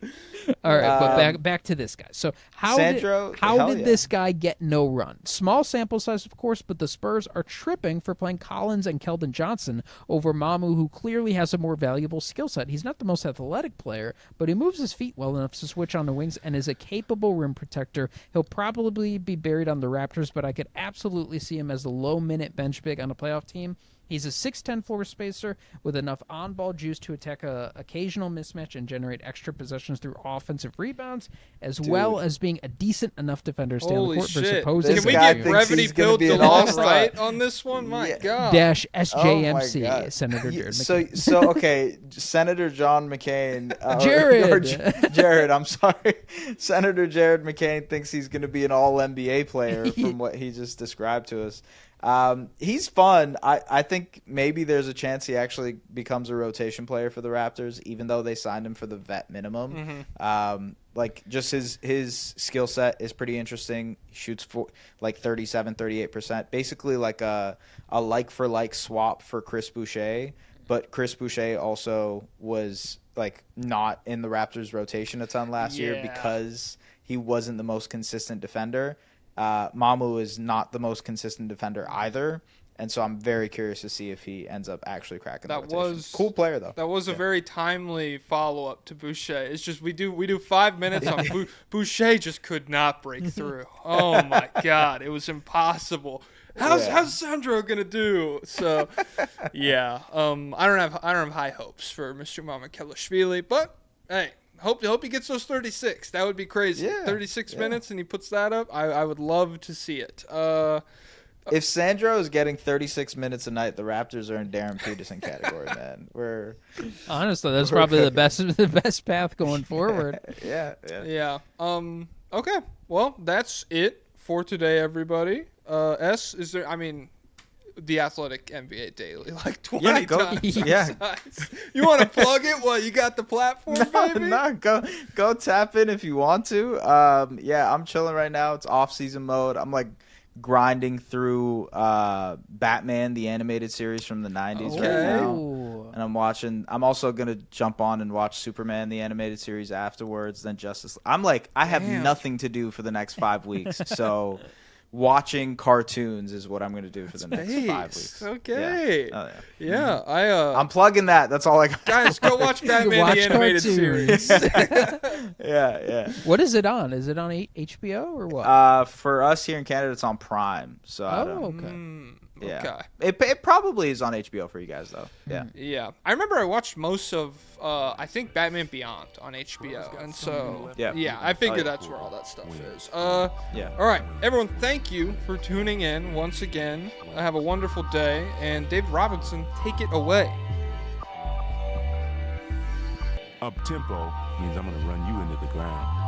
All right, but back to this guy. So how Sandro, did hell yeah. this guy get no run? Small sample size, of course, but the Spurs are tripping for playing Collins and Keldon Johnson over Mamu, who clearly has a more valuable skill set. He's not the most athletic player, but he moves his feet well enough to switch on the wings and is a capable rim protector. He'll probably be buried on the Raptors, but I could absolutely see him as a low-minute bench big on a playoff team. He's a 6'10 floor spacer with enough on-ball juice to attack a occasional mismatch and generate extra possessions through offensive rebounds, as well as being a decent enough defender to stay on the Holy court versus shit. opposing. Can we guy get thinks brevity he's gonna built be the an law all-star. right on this one? My Yeah. God. Dash Oh my SJMC, God. Senator Jared So McCain. so okay, Senator John McCain. Jared. Jared, I'm sorry. Senator Jared McCain thinks he's going to be an All NBA player from what he just described to us. He's fun. I think maybe there's a chance he actually becomes a rotation player for the Raptors, even though they signed him for the vet minimum. Like just his skill set is pretty interesting. He shoots for like 37, 38%, basically like a like for like swap for Chris Boucher. But Chris Boucher also was like not in the Raptors rotation a ton last year because he wasn't the most consistent defender. Mamu is not the most consistent defender either, and so I'm very curious to see if he ends up actually cracking the rotation. Cool player though. That was a very timely follow-up to Boucher. It's just we do 5 minutes on Boucher just could not break through. Oh my God, it was impossible. How's Sandro gonna do? So yeah, I don't have high hopes for Mr. Mamakelashvili, but hey. Hope he gets those 36. That would be crazy. 36 minutes and he puts that up. I would love to see it. If Sandro is getting 36 minutes a night, the Raptors are in Darren Peterson category, man. Honestly, that's probably the best path going forward. Yeah. Okay. Well, that's it for today, everybody. Is there? I mean, The Athletic NBA Daily, like 20 times. You want to plug it? Well, you got the platform, baby? No, go tap in if you want to. I'm chilling right now. It's off-season mode. I'm like grinding through Batman, the animated series from the 90s right now. And I'm also going to jump on and watch Superman, the animated series afterwards, then Justice. I have nothing to do for the next 5 weeks, so... Watching cartoons is what I'm going to do for the next 5 weeks. Okay. Yeah. I'm plugging that. That's all I got. Guys, go watch Batman the animated series. Yeah. What is it on? Is it on HBO or what? For us here in Canada, it's on Prime. So I don't. Okay. Yeah. It probably is on HBO for you guys though. Yeah. Yeah. I remember I watched most of I think Batman Beyond on HBO, and so I figure that's where all that stuff is. All right, everyone, thank you for tuning in once again. Have a wonderful day, and David Robinson, take it away. Up tempo means I'm gonna run you into the ground.